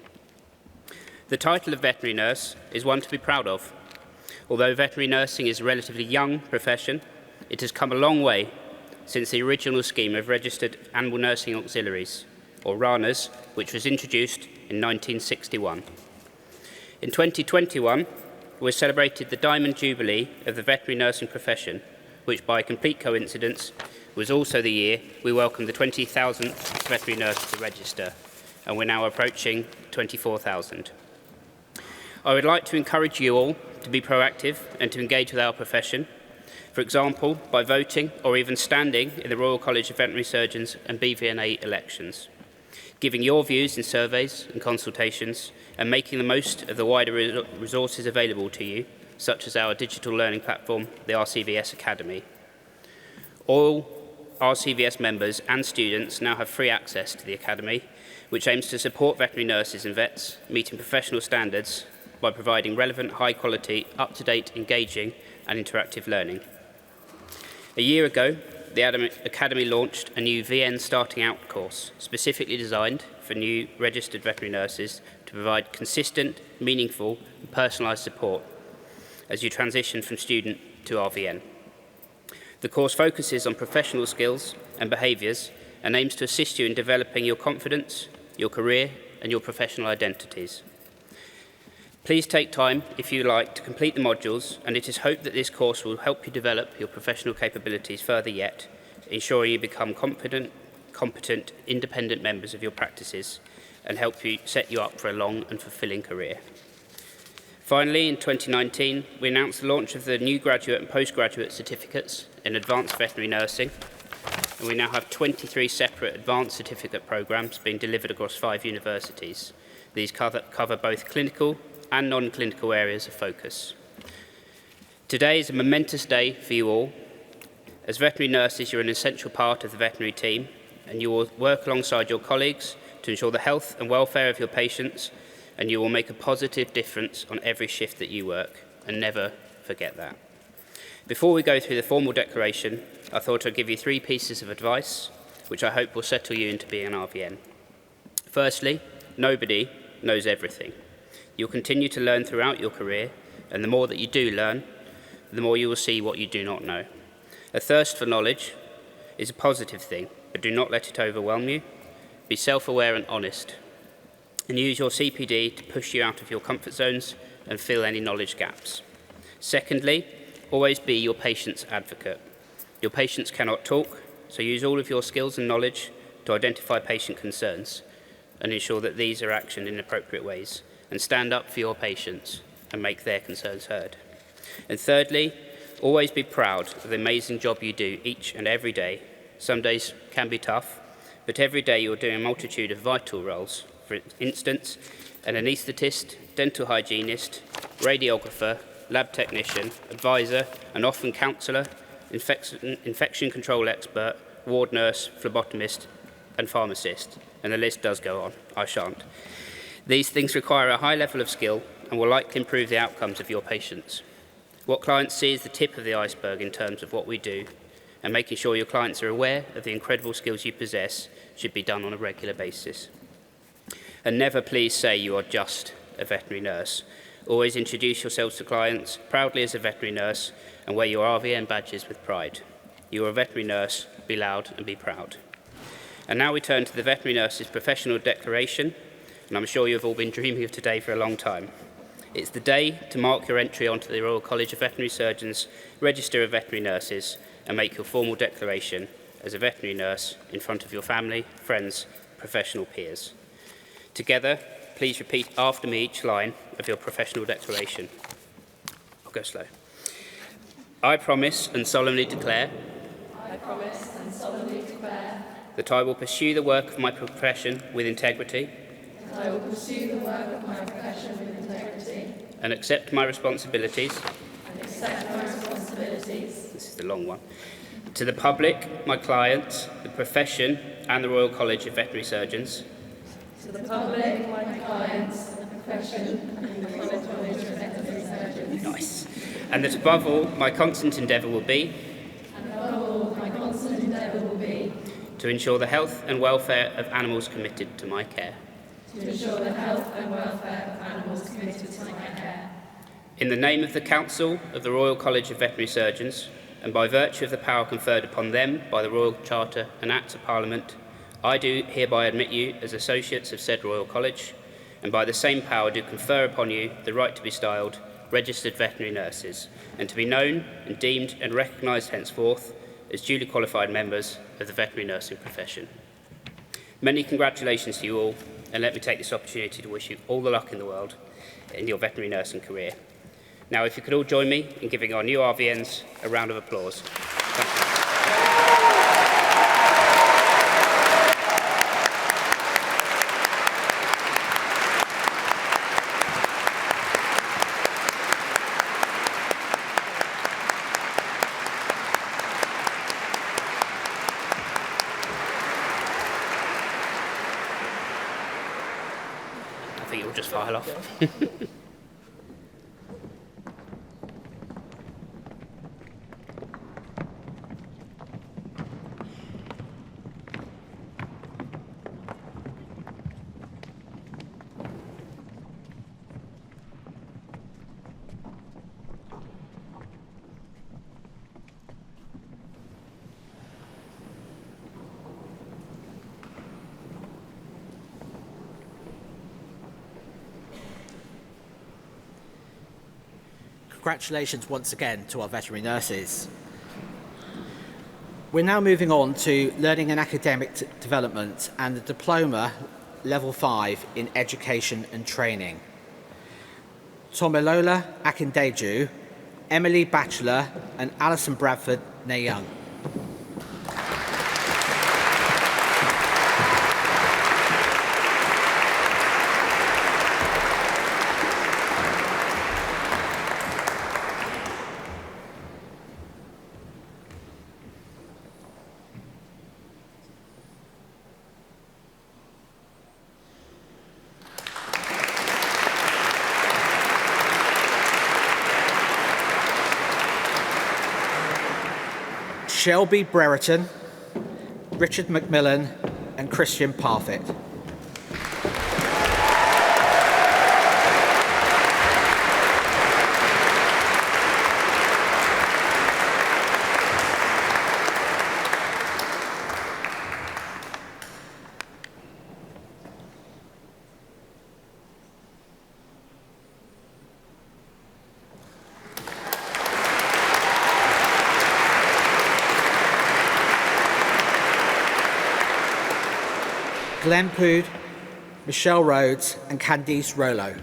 The title of veterinary nurse is one to be proud of. Although veterinary nursing is a relatively young profession, it has come a long way since the original scheme of Registered Animal Nursing Auxiliaries, or RANAs, which was introduced in 1961. In 2021, we celebrated the Diamond Jubilee of the veterinary nursing profession, which by complete coincidence was also the year we welcomed the 20,000th veterinary nurse to register, and we're now approaching 24,000. I would like to encourage you all to be proactive and to engage with our profession, for example, by voting or even standing in the Royal College of Veterinary Surgeons and BVNA elections, giving your views in surveys and consultations, and making the most of the wider resources available to you, such as our digital learning platform, the RCVS Academy. All RCVS members and students now have free access to the Academy, which aims to support veterinary nurses and vets, meeting professional standards by providing relevant, high-quality, up-to-date, engaging and interactive learning. A year ago, the Academy launched a new VN Starting Out course, specifically designed for new registered veterinary nurses to provide consistent, meaningful and personalised support as you transition from student to RVN. The course focuses on professional skills and behaviours and aims to assist you in developing your confidence, your career and your professional identities. Please take time, if you like, to complete the modules, and it is hoped that this course will help you develop your professional capabilities further yet, ensuring you become competent, independent members of your practices and help you set you up for a long and fulfilling career. Finally, in 2019, we announced the launch of the new graduate and postgraduate certificates in advanced veterinary nursing, and we now have 23 separate advanced certificate programmes being delivered across 5 universities. These cover both clinical and non-clinical areas of focus. Today is a momentous day for you all. As veterinary nurses, you're an essential part of the veterinary team, and you will work alongside your colleagues to ensure the health and welfare of your patients, and you will make a positive difference on every shift that you work, and never forget that. Before we go through the formal declaration, I thought I'd give you 3 pieces of advice, which I hope will settle you into being an RVN. Firstly, nobody knows everything. You'll continue to learn throughout your career, and the more that you do learn, the more you will see what you do not know. A thirst for knowledge is a positive thing, but do not let it overwhelm you. Be self-aware and honest, and use your CPD to push you out of your comfort zones and fill any knowledge gaps. Secondly, always be your patient's advocate. Your patients cannot talk, so use all of your skills and knowledge to identify patient concerns and ensure that these are actioned in appropriate ways, and stand up for your patients and make their concerns heard. And thirdly, always be proud of the amazing job you do each and every day. Some days can be tough, but every day you're doing a multitude of vital roles. For instance, an anaesthetist, dental hygienist, radiographer, lab technician, advisor, and often counsellor, infection control expert, ward nurse, phlebotomist, and pharmacist. And the list does go on. I shan't. These things require a high level of skill and will likely improve the outcomes of your patients. What clients see is the tip of the iceberg in terms of what we do, and making sure your clients are aware of the incredible skills you possess should be done on a regular basis. And never please say you are just a veterinary nurse. Always introduce yourselves to clients proudly as a veterinary nurse and wear your RVN badges with pride. You are a veterinary nurse, be loud and be proud. And now we turn to the veterinary nurse's professional declaration, and I'm sure you've all been dreaming of today for a long time. It's the day to mark your entry onto the Royal College of Veterinary Surgeons Register of Veterinary Nurses and make your formal declaration as a veterinary nurse in front of your family, friends, professional peers. Together, please repeat after me each line of your professional declaration. I'll go slow. I promise and solemnly declare that I will pursue the work of my profession with integrity and accept my responsibilities. This is the long one. To the public, my clients, the profession, and the Royal College of Veterinary Surgeons. To the public, my clients, the profession, and the Royal College of Veterinary Surgeons. Nice. And that above all, my constant endeavour will be to ensure the health and welfare of animals committed to my care. In the name of the Council of the Royal College of Veterinary Surgeons, and by virtue of the power conferred upon them by the Royal Charter and Acts of Parliament, I do hereby admit you as associates of said Royal College, and by the same power do confer upon you the right to be styled registered veterinary nurses, and to be known and deemed and recognised henceforth as duly qualified members of the veterinary nursing profession. Many congratulations to you all, and let me take this opportunity to wish you all the luck in the world in your veterinary nursing career. Now, if you could all join me in giving our new RVNs a round of applause. Thank you. I think it will just file off. Congratulations once again to our veterinary nurses. We're now moving on to Learning and Academic Development and the Diploma Level 5 in Education and Training. Tomilola Akindeju, Emily Batchelor and Alison Bradford Nayoung. Shelby Brereton, Richard Macmillan, and Christian Parfit. Glenn Pood, Michelle Rhodes, and Candice Rollo.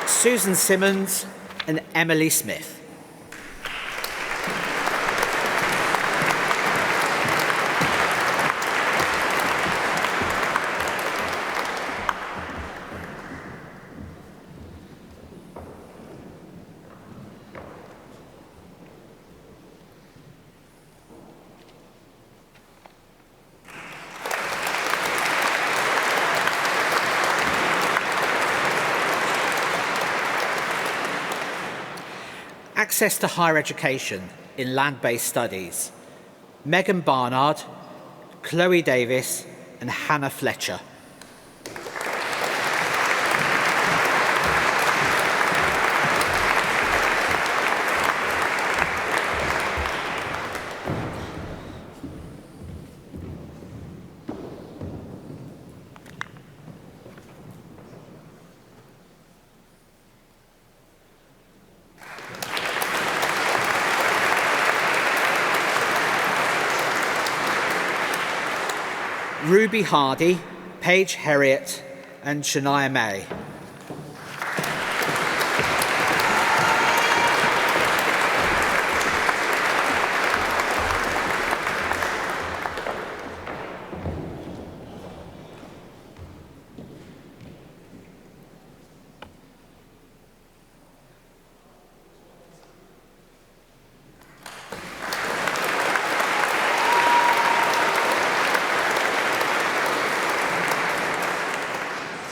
Susan Simmons and Emily Smith. Access to higher education in land-based studies. Megan Barnard, Chloe Davis, and Hannah Fletcher. Ruby Hardy, Paige Herriot, and Shania May.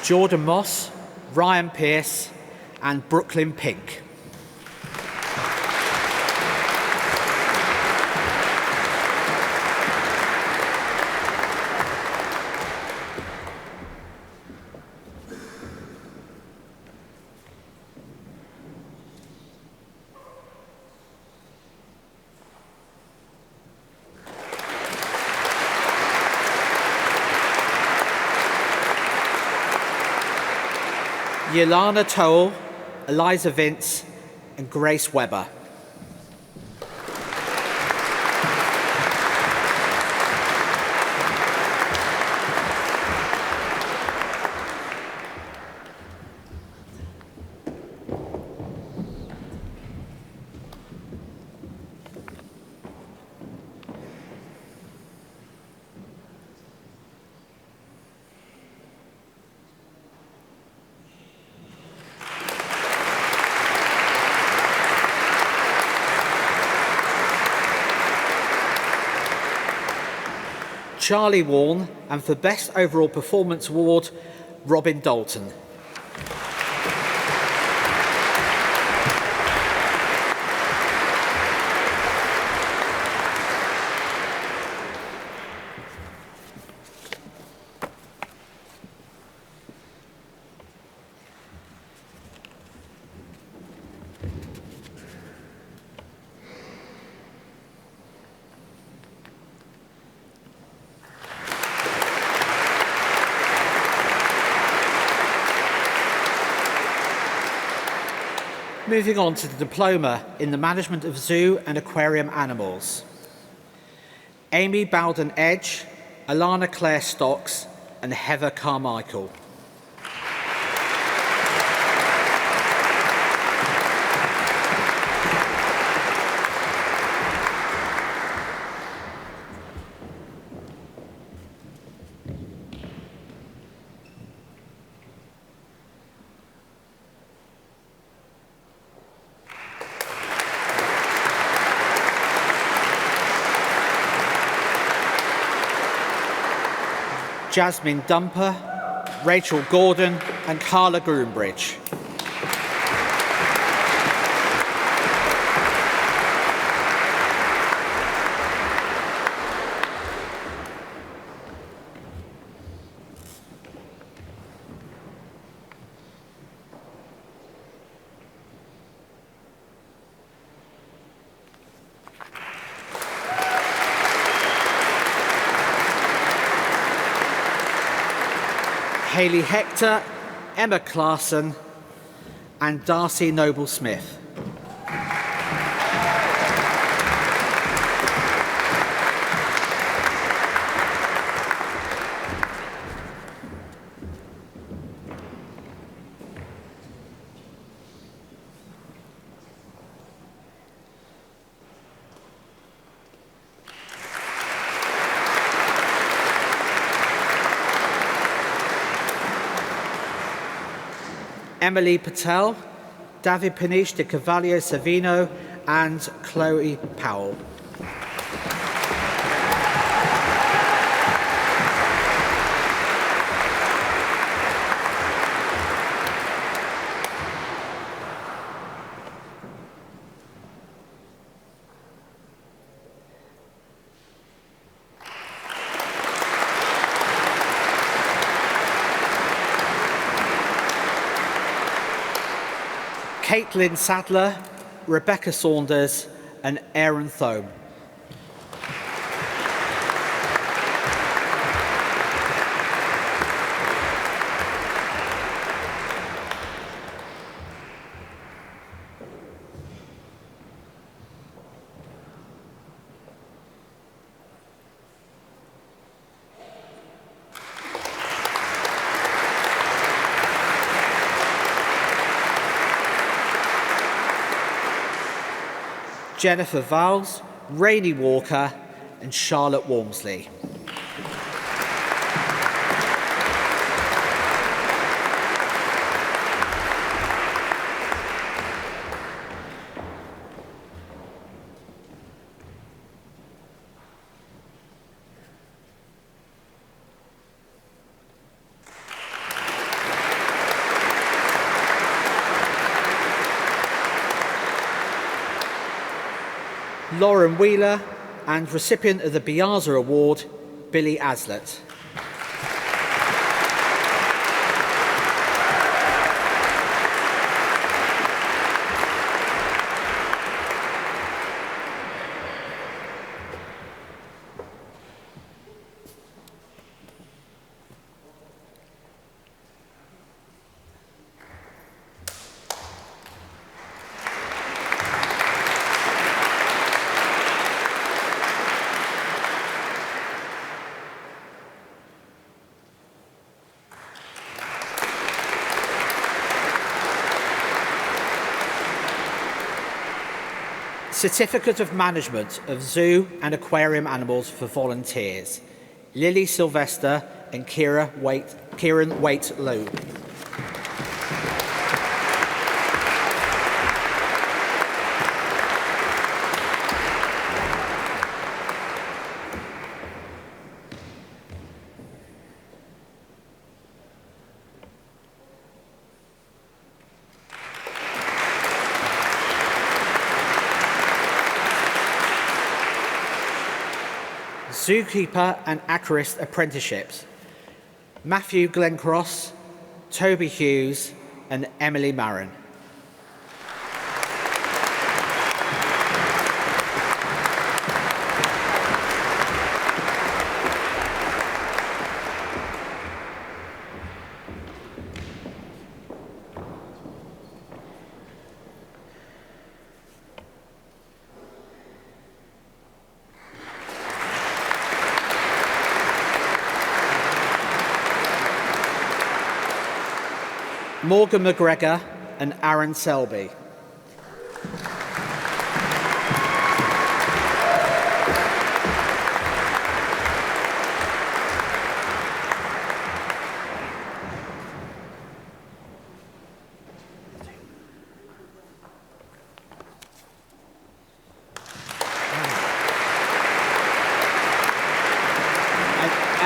Jordan Moss, Ryan Pearce, and Brooklyn Pink. Yolana Toll, Eliza Vince, and Grace Webber. Charlie Warne, and for Best Overall Performance Award, Robin Dalton. Moving on to the diploma in the management of zoo and aquarium animals. Amy Bowden Edge, Alana Claire Stocks, and Heather Carmichael. Jasmine Dumper, Rachel Gordon and Carla Groombridge. Hayley Hector, Emma Clarson and Darcy Noble-Smith. Emily Patel, David Paniche de Cavallo Savino and Chloe Powell. Caitlin Sadler, Rebecca Saunders and Aaron Thome. Jennifer Vowles, Rainey Walker and Charlotte Walmsley. Lauren Wheeler and recipient of the Piazza Award, Billy Aslett. Certificate of Management of Zoo and Aquarium Animals for Volunteers, Lily Sylvester and Kieran Waite-Lowe. Zookeeper and Acarist Apprenticeships, Matthew Glencross, Toby Hughes and Emily Marin. Morgan McGregor and Aaron Selby.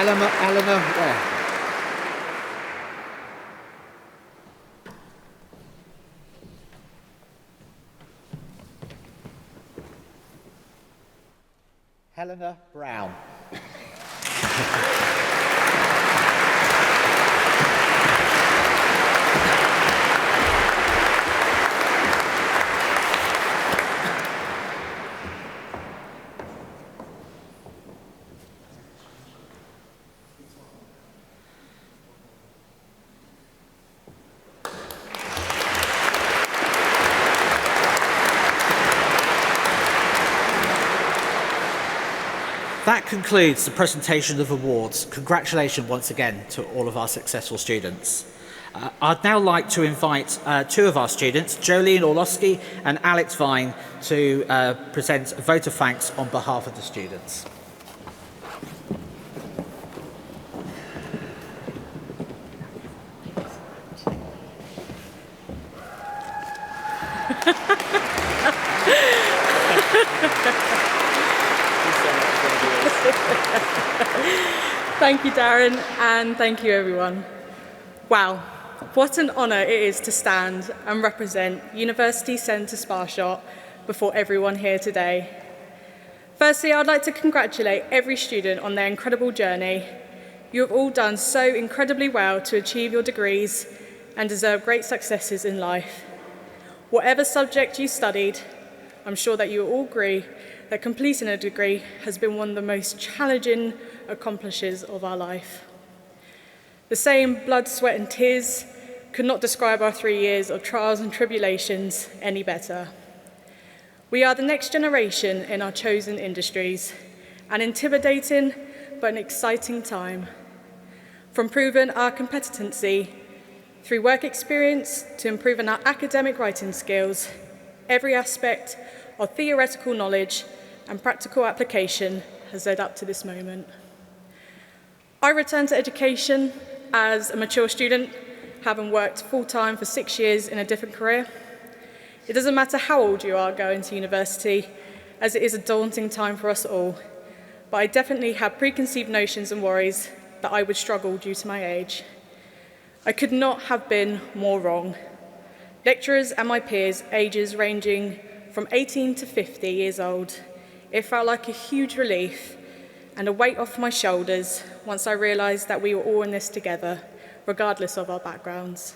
Eleanor Ware. Helena Brown. That concludes the presentation of awards. Congratulations once again to all of our successful students. I'd now like to invite two of our students, Jolene Orlowski and Alex Vine, to present a vote of thanks on behalf of the students. Thank you, Darren, and thank you, everyone. Wow, what an honour it is to stand and represent University Centre Sparsholt before everyone here today. Firstly, I'd like to congratulate every student on their incredible journey. You have all done so incredibly well to achieve your degrees and deserve great successes in life. Whatever subject you studied, I'm sure that you all agree that completing a degree has been one of the most challenging accomplishments of our life. The same blood, sweat and tears could not describe our 3 years of trials and tribulations any better. We are the next generation in our chosen industries, an intimidating but an exciting time. From proving our competency through work experience to improving our academic writing skills, every aspect of theoretical knowledge and practical application has led up to this moment. I returned to education as a mature student, having worked full-time for 6 years in a different career. It doesn't matter how old you are going to university, as it is a daunting time for us all, but I definitely had preconceived notions and worries that I would struggle due to my age. I could not have been more wrong. Lecturers and my peers, ages ranging from 18 to 50 years old, it felt like a huge relief and a weight off my shoulders once I realised that we were all in this together, regardless of our backgrounds.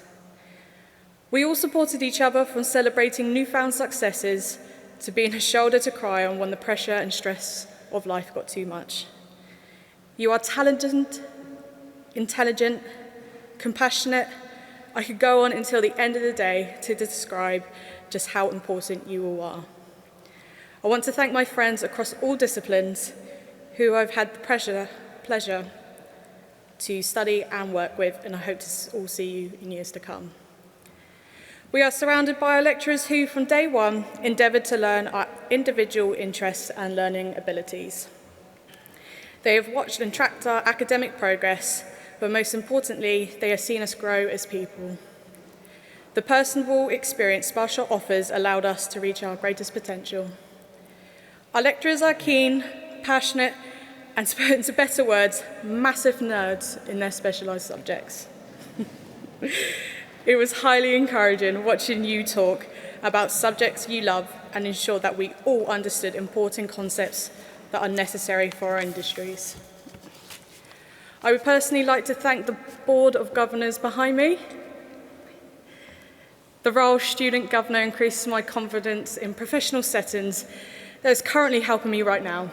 We all supported each other from celebrating newfound successes to being a shoulder to cry on when the pressure and stress of life got too much. You are talented, intelligent, compassionate. I could go on until the end of the day to describe just how important you all are. I want to thank my friends across all disciplines who I've had the pleasure to study and work with, and I hope to all see you in years to come. We are surrounded by our lecturers who, from day one, endeavoured to learn our individual interests and learning abilities. They have watched and tracked our academic progress, but most importantly, they have seen us grow as people. The personable experience Sparsholt offers allowed us to reach our greatest potential. Our lecturers are keen, passionate, and, to put into better words, massive nerds in their specialised subjects. It was highly encouraging watching you talk about subjects you love and ensure that we all understood important concepts that are necessary for our industries. I would personally like to thank the Board of Governors behind me. The role student governor increases my confidence in professional settings that is currently helping me right now.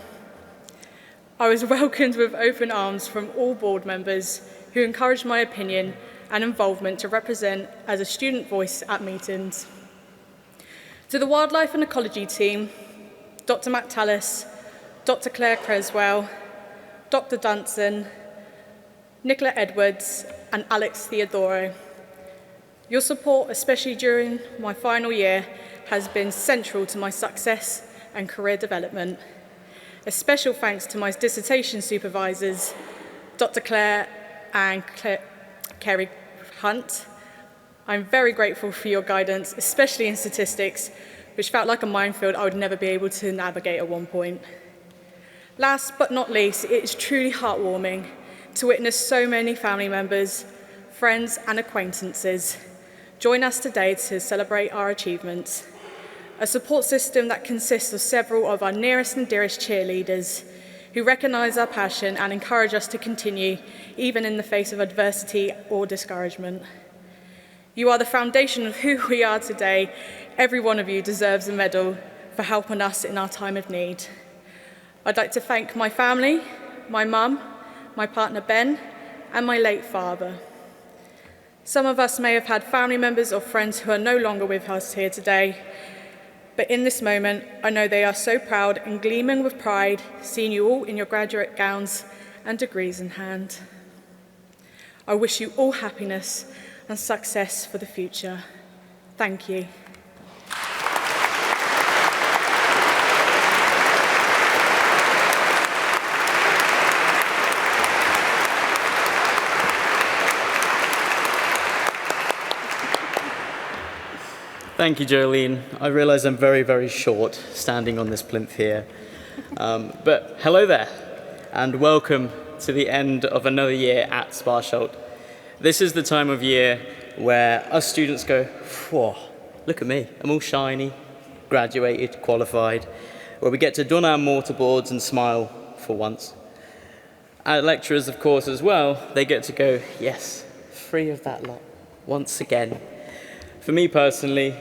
I was welcomed with open arms from all board members who encouraged my opinion and involvement to represent as a student voice at meetings. To the Wildlife and Ecology team, Dr. Matt Tallis, Dr. Claire Creswell, Dr. Dunson, Nicola Edwards, and Alex Theodoro. Your support, especially during my final year, has been central to my success and career development. A special thanks to my dissertation supervisors, Dr. Claire and Kerry Hunt. I'm very grateful for your guidance, especially in statistics, which felt like a minefield I would never be able to navigate at one point. Last but not least, it is truly heartwarming to witness so many family members, friends and acquaintances join us today to celebrate our achievements. A support system that consists of several of our nearest and dearest cheerleaders who recognise our passion and encourage us to continue even in the face of adversity or discouragement. You are the foundation of who we are today. Every one of you deserves a medal for helping us in our time of need. I'd like to thank my family, my mum, my partner Ben, and my late father. Some of us may have had family members or friends who are no longer with us here today, but in this moment, I know they are so proud and gleaming with pride, seeing you all in your graduate gowns and degrees in hand. I wish you all happiness and success for the future. Thank you. Thank you, Jolene. I realise I'm very, very short standing on this plinth here. But hello there, and welcome to the end of another year at Sparsholt. This is the time of year where us students go, whoa, look at me, I'm all shiny, graduated, qualified, where we get to don our mortarboards and smile for once. Our lecturers, of course, as well, they get to go, yes, free of that lot, once again. For me personally,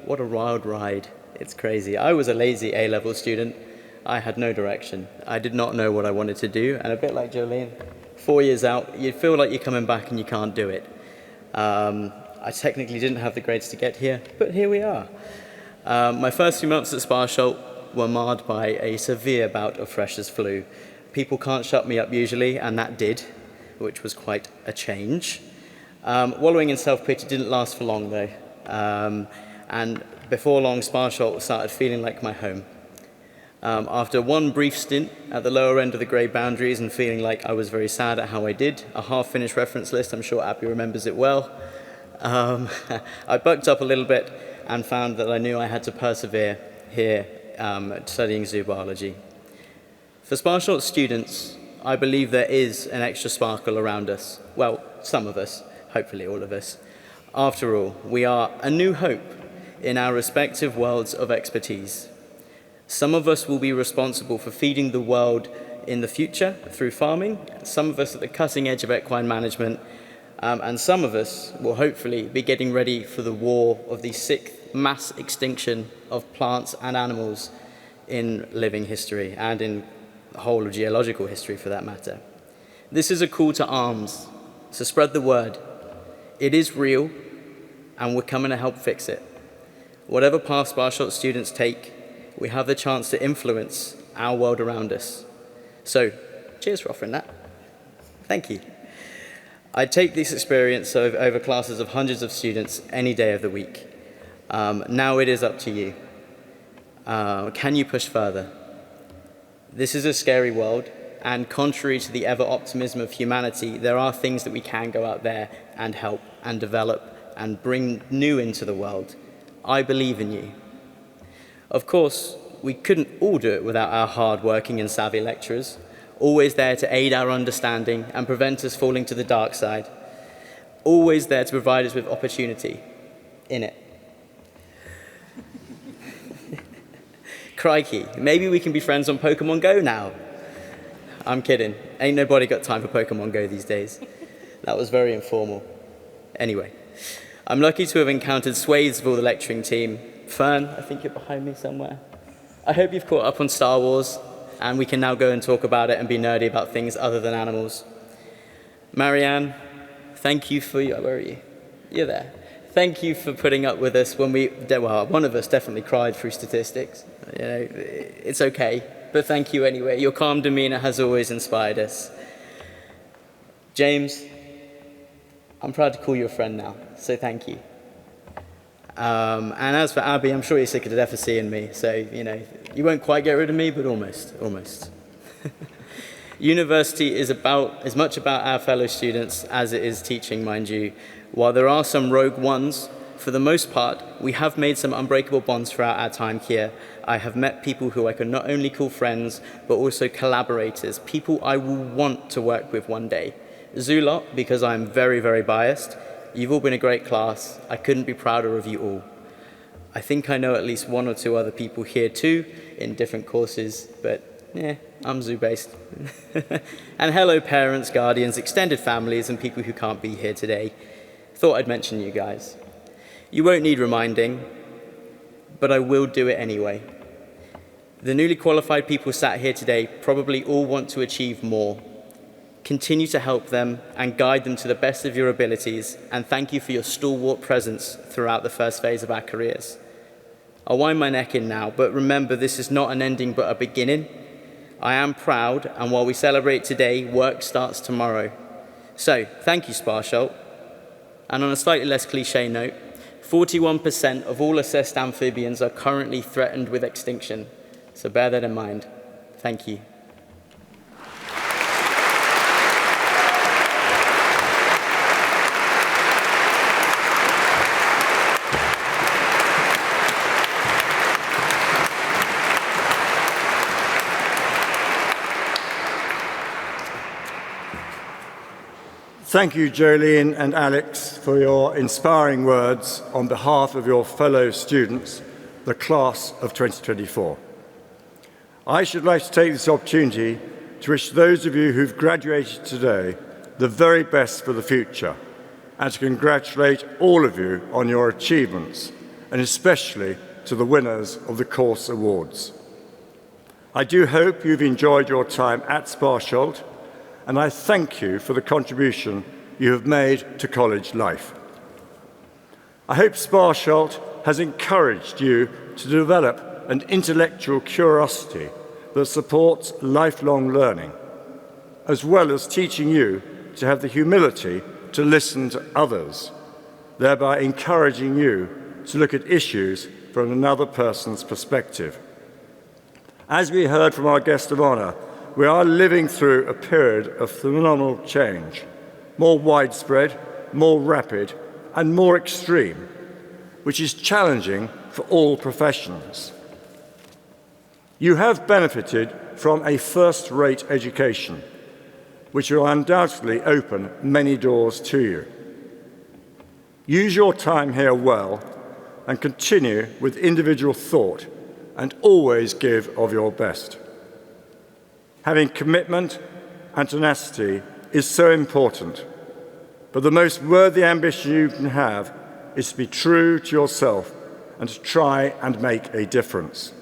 what a wild ride. It's crazy. I was a lazy A-level student. I had no direction. I did not know what I wanted to do, and a bit like Jolene, 4 years out, you feel like you're coming back and you can't do it. I technically didn't have the grades to get here, but here we are. My first few months at Sparsholt were marred by a severe bout of freshers' flu. People can't shut me up usually, and that did, which was quite a change. Wallowing in self-pity didn't last for long, though. And before long, Sparsholt started feeling like my home. After one brief stint at the lower end of the grade boundaries and feeling like I was very sad at how I did, a half-finished reference list, I'm sure Abby remembers it well, I bucked up a little bit and found that I knew I had to persevere here studying zoobiology. For Sparsholt students, I believe there is an extra sparkle around us. Well, some of us, hopefully all of us. After all, we are a new hope in our respective worlds of expertise. Some of us will be responsible for feeding the world in the future through farming, some of us at the cutting edge of equine management, and some of us will hopefully be getting ready for the war of the sixth mass extinction of plants and animals in living history, and in the whole of geological history for that matter. This is a call to arms, so spread the word. It is real, and we're coming to help fix it. Whatever path Sparsholt students take, we have the chance to influence our world around us. So, cheers for offering that. Thank you. I take this experience over classes of hundreds of students any day of the week. Now it is up to you. Can you push further? This is a scary world, and contrary to the ever-optimism of humanity, there are things that we can go out there and help and develop and bring new into the world. I believe in you. Of course, we couldn't all do it without our hard-working and savvy lecturers, always there to aid our understanding and prevent us falling to the dark side, always there to provide us with opportunity in it. Crikey, maybe we can be friends on Pokemon Go now. I'm kidding. Ain't nobody got time for Pokemon Go these days. That was very informal. Anyway, I'm lucky to have encountered swathes of all the lecturing team. Fern, I think you're behind me somewhere. I hope you've caught up on Star Wars, and we can now go and talk about it and be nerdy about things other than animals. Marianne, thank you for your... Where are you? You're there. Thank you for putting up with us when well, one of us definitely cried through statistics. You know, it's okay, but thank you anyway. Your calm demeanor has always inspired us. James, I'm proud to call you a friend now, so thank you. And as for Abby, I'm sure you're sick of death of seeing me, so, you know, you won't quite get rid of me, but almost. University is as much about our fellow students as it is teaching, mind you. While there are some rogue ones, for the most part, we have made some unbreakable bonds throughout our time here. I have met people who I can not only call friends, but also collaborators, people I will want to work with one day. Zulot, because I'm very, very biased. You've all been a great class. I couldn't be prouder of you all. I think I know at least one or two other people here too, in different courses, but yeah, I'm zoo-based. And hello parents, guardians, extended families, and people who can't be here today. Thought I'd mention you guys. You won't need reminding, but I will do it anyway. The newly qualified people sat here today probably all want to achieve more. Continue to help them and guide them to the best of your abilities, and thank you for your stalwart presence throughout the first phase of our careers. I'll wind my neck in now, but remember, this is not an ending but a beginning. I am proud, and while we celebrate today, work starts tomorrow. So, thank you, Sparsholt. And on a slightly less cliche note, 41% of all assessed amphibians are currently threatened with extinction. So bear that in mind. Thank you. Thank you, Jolene and Alex, for your inspiring words on behalf of your fellow students, the class of 2024. I should like to take this opportunity to wish those of you who've graduated today the very best for the future, and to congratulate all of you on your achievements, and especially to the winners of the course awards. I do hope you've enjoyed your time at Sparsholt, and I thank you for the contribution you have made to college life. I hope Sparsholt has encouraged you to develop an intellectual curiosity that supports lifelong learning, as well as teaching you to have the humility to listen to others, thereby encouraging you to look at issues from another person's perspective. As we heard from our guest of honour, we are living through a period of phenomenal change, more widespread, more rapid, and more extreme, which is challenging for all professions. You have benefited from a first-rate education, which will undoubtedly open many doors to you. Use your time here well and continue with individual thought, and always give of your best. Having commitment and tenacity is so important, but the most worthy ambition you can have is to be true to yourself and to try and make a difference.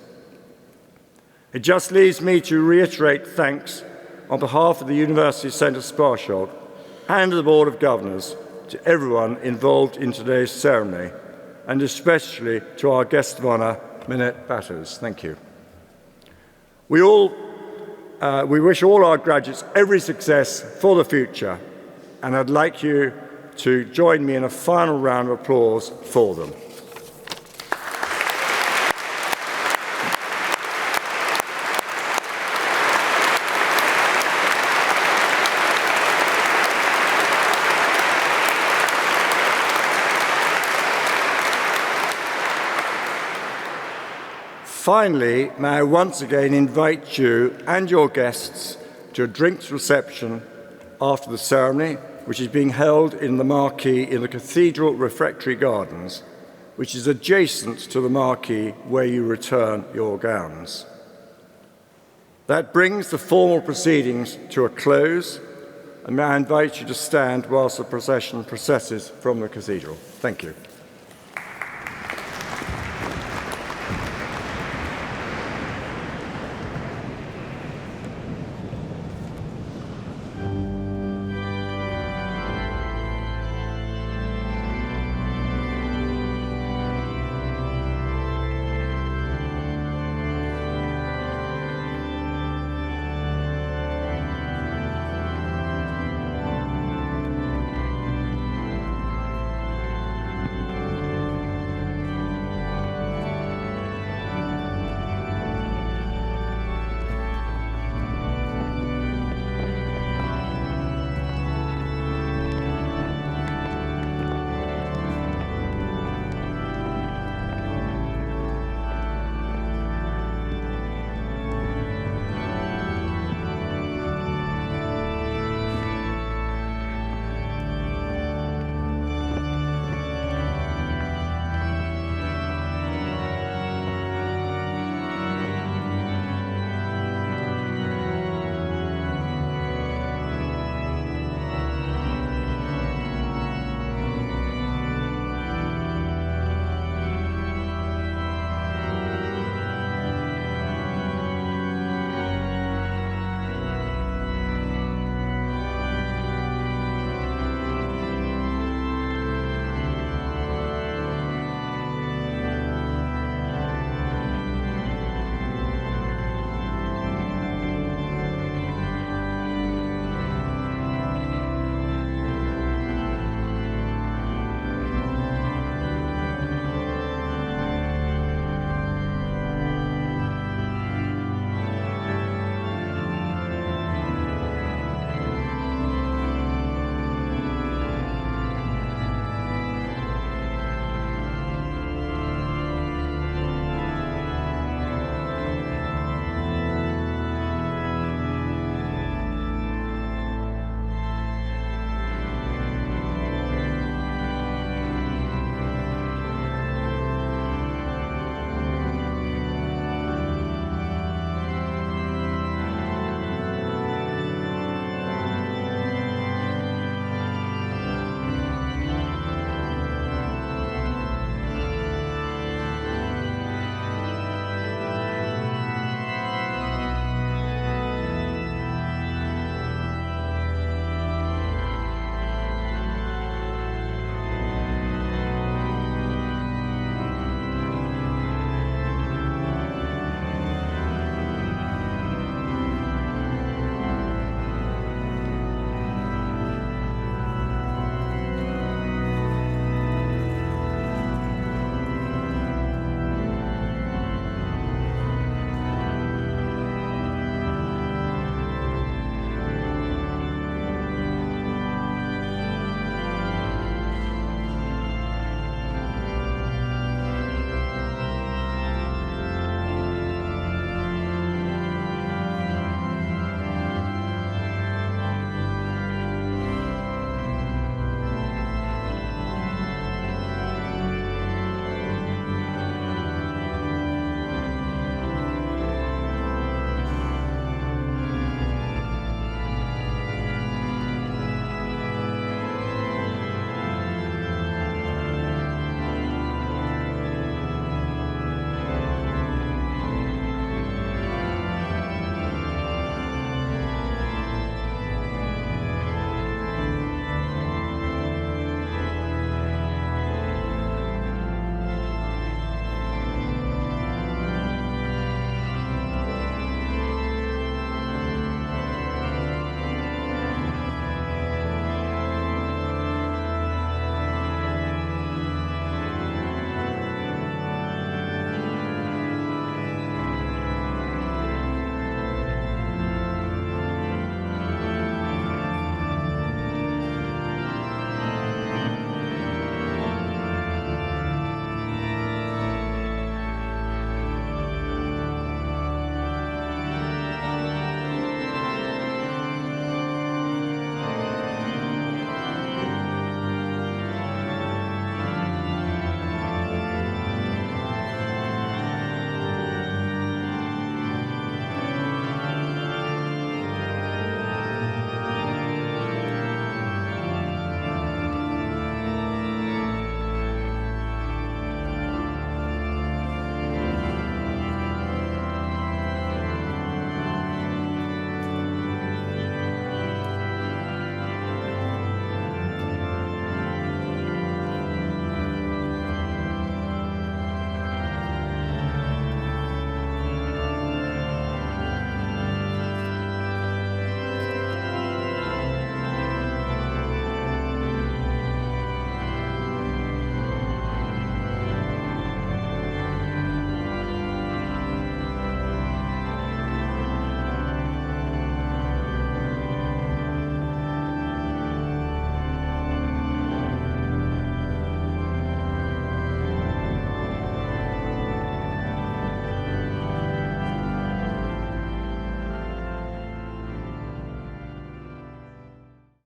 It just leaves me to reiterate thanks on behalf of the University Centre Sparsholt and the Board of Governors to everyone involved in today's ceremony, and especially to our guest of honour, Minette Batters. Thank you. We wish all our graduates every success for the future, and I'd like you to join me in a final round of applause for them. Finally, may I once again invite you and your guests to a drinks reception after the ceremony, which is being held in the marquee in the Cathedral Refectory Gardens, which is adjacent to the marquee where you return your gowns. That brings the formal proceedings to a close, and may I invite you to stand whilst the procession processes from the cathedral. Thank you.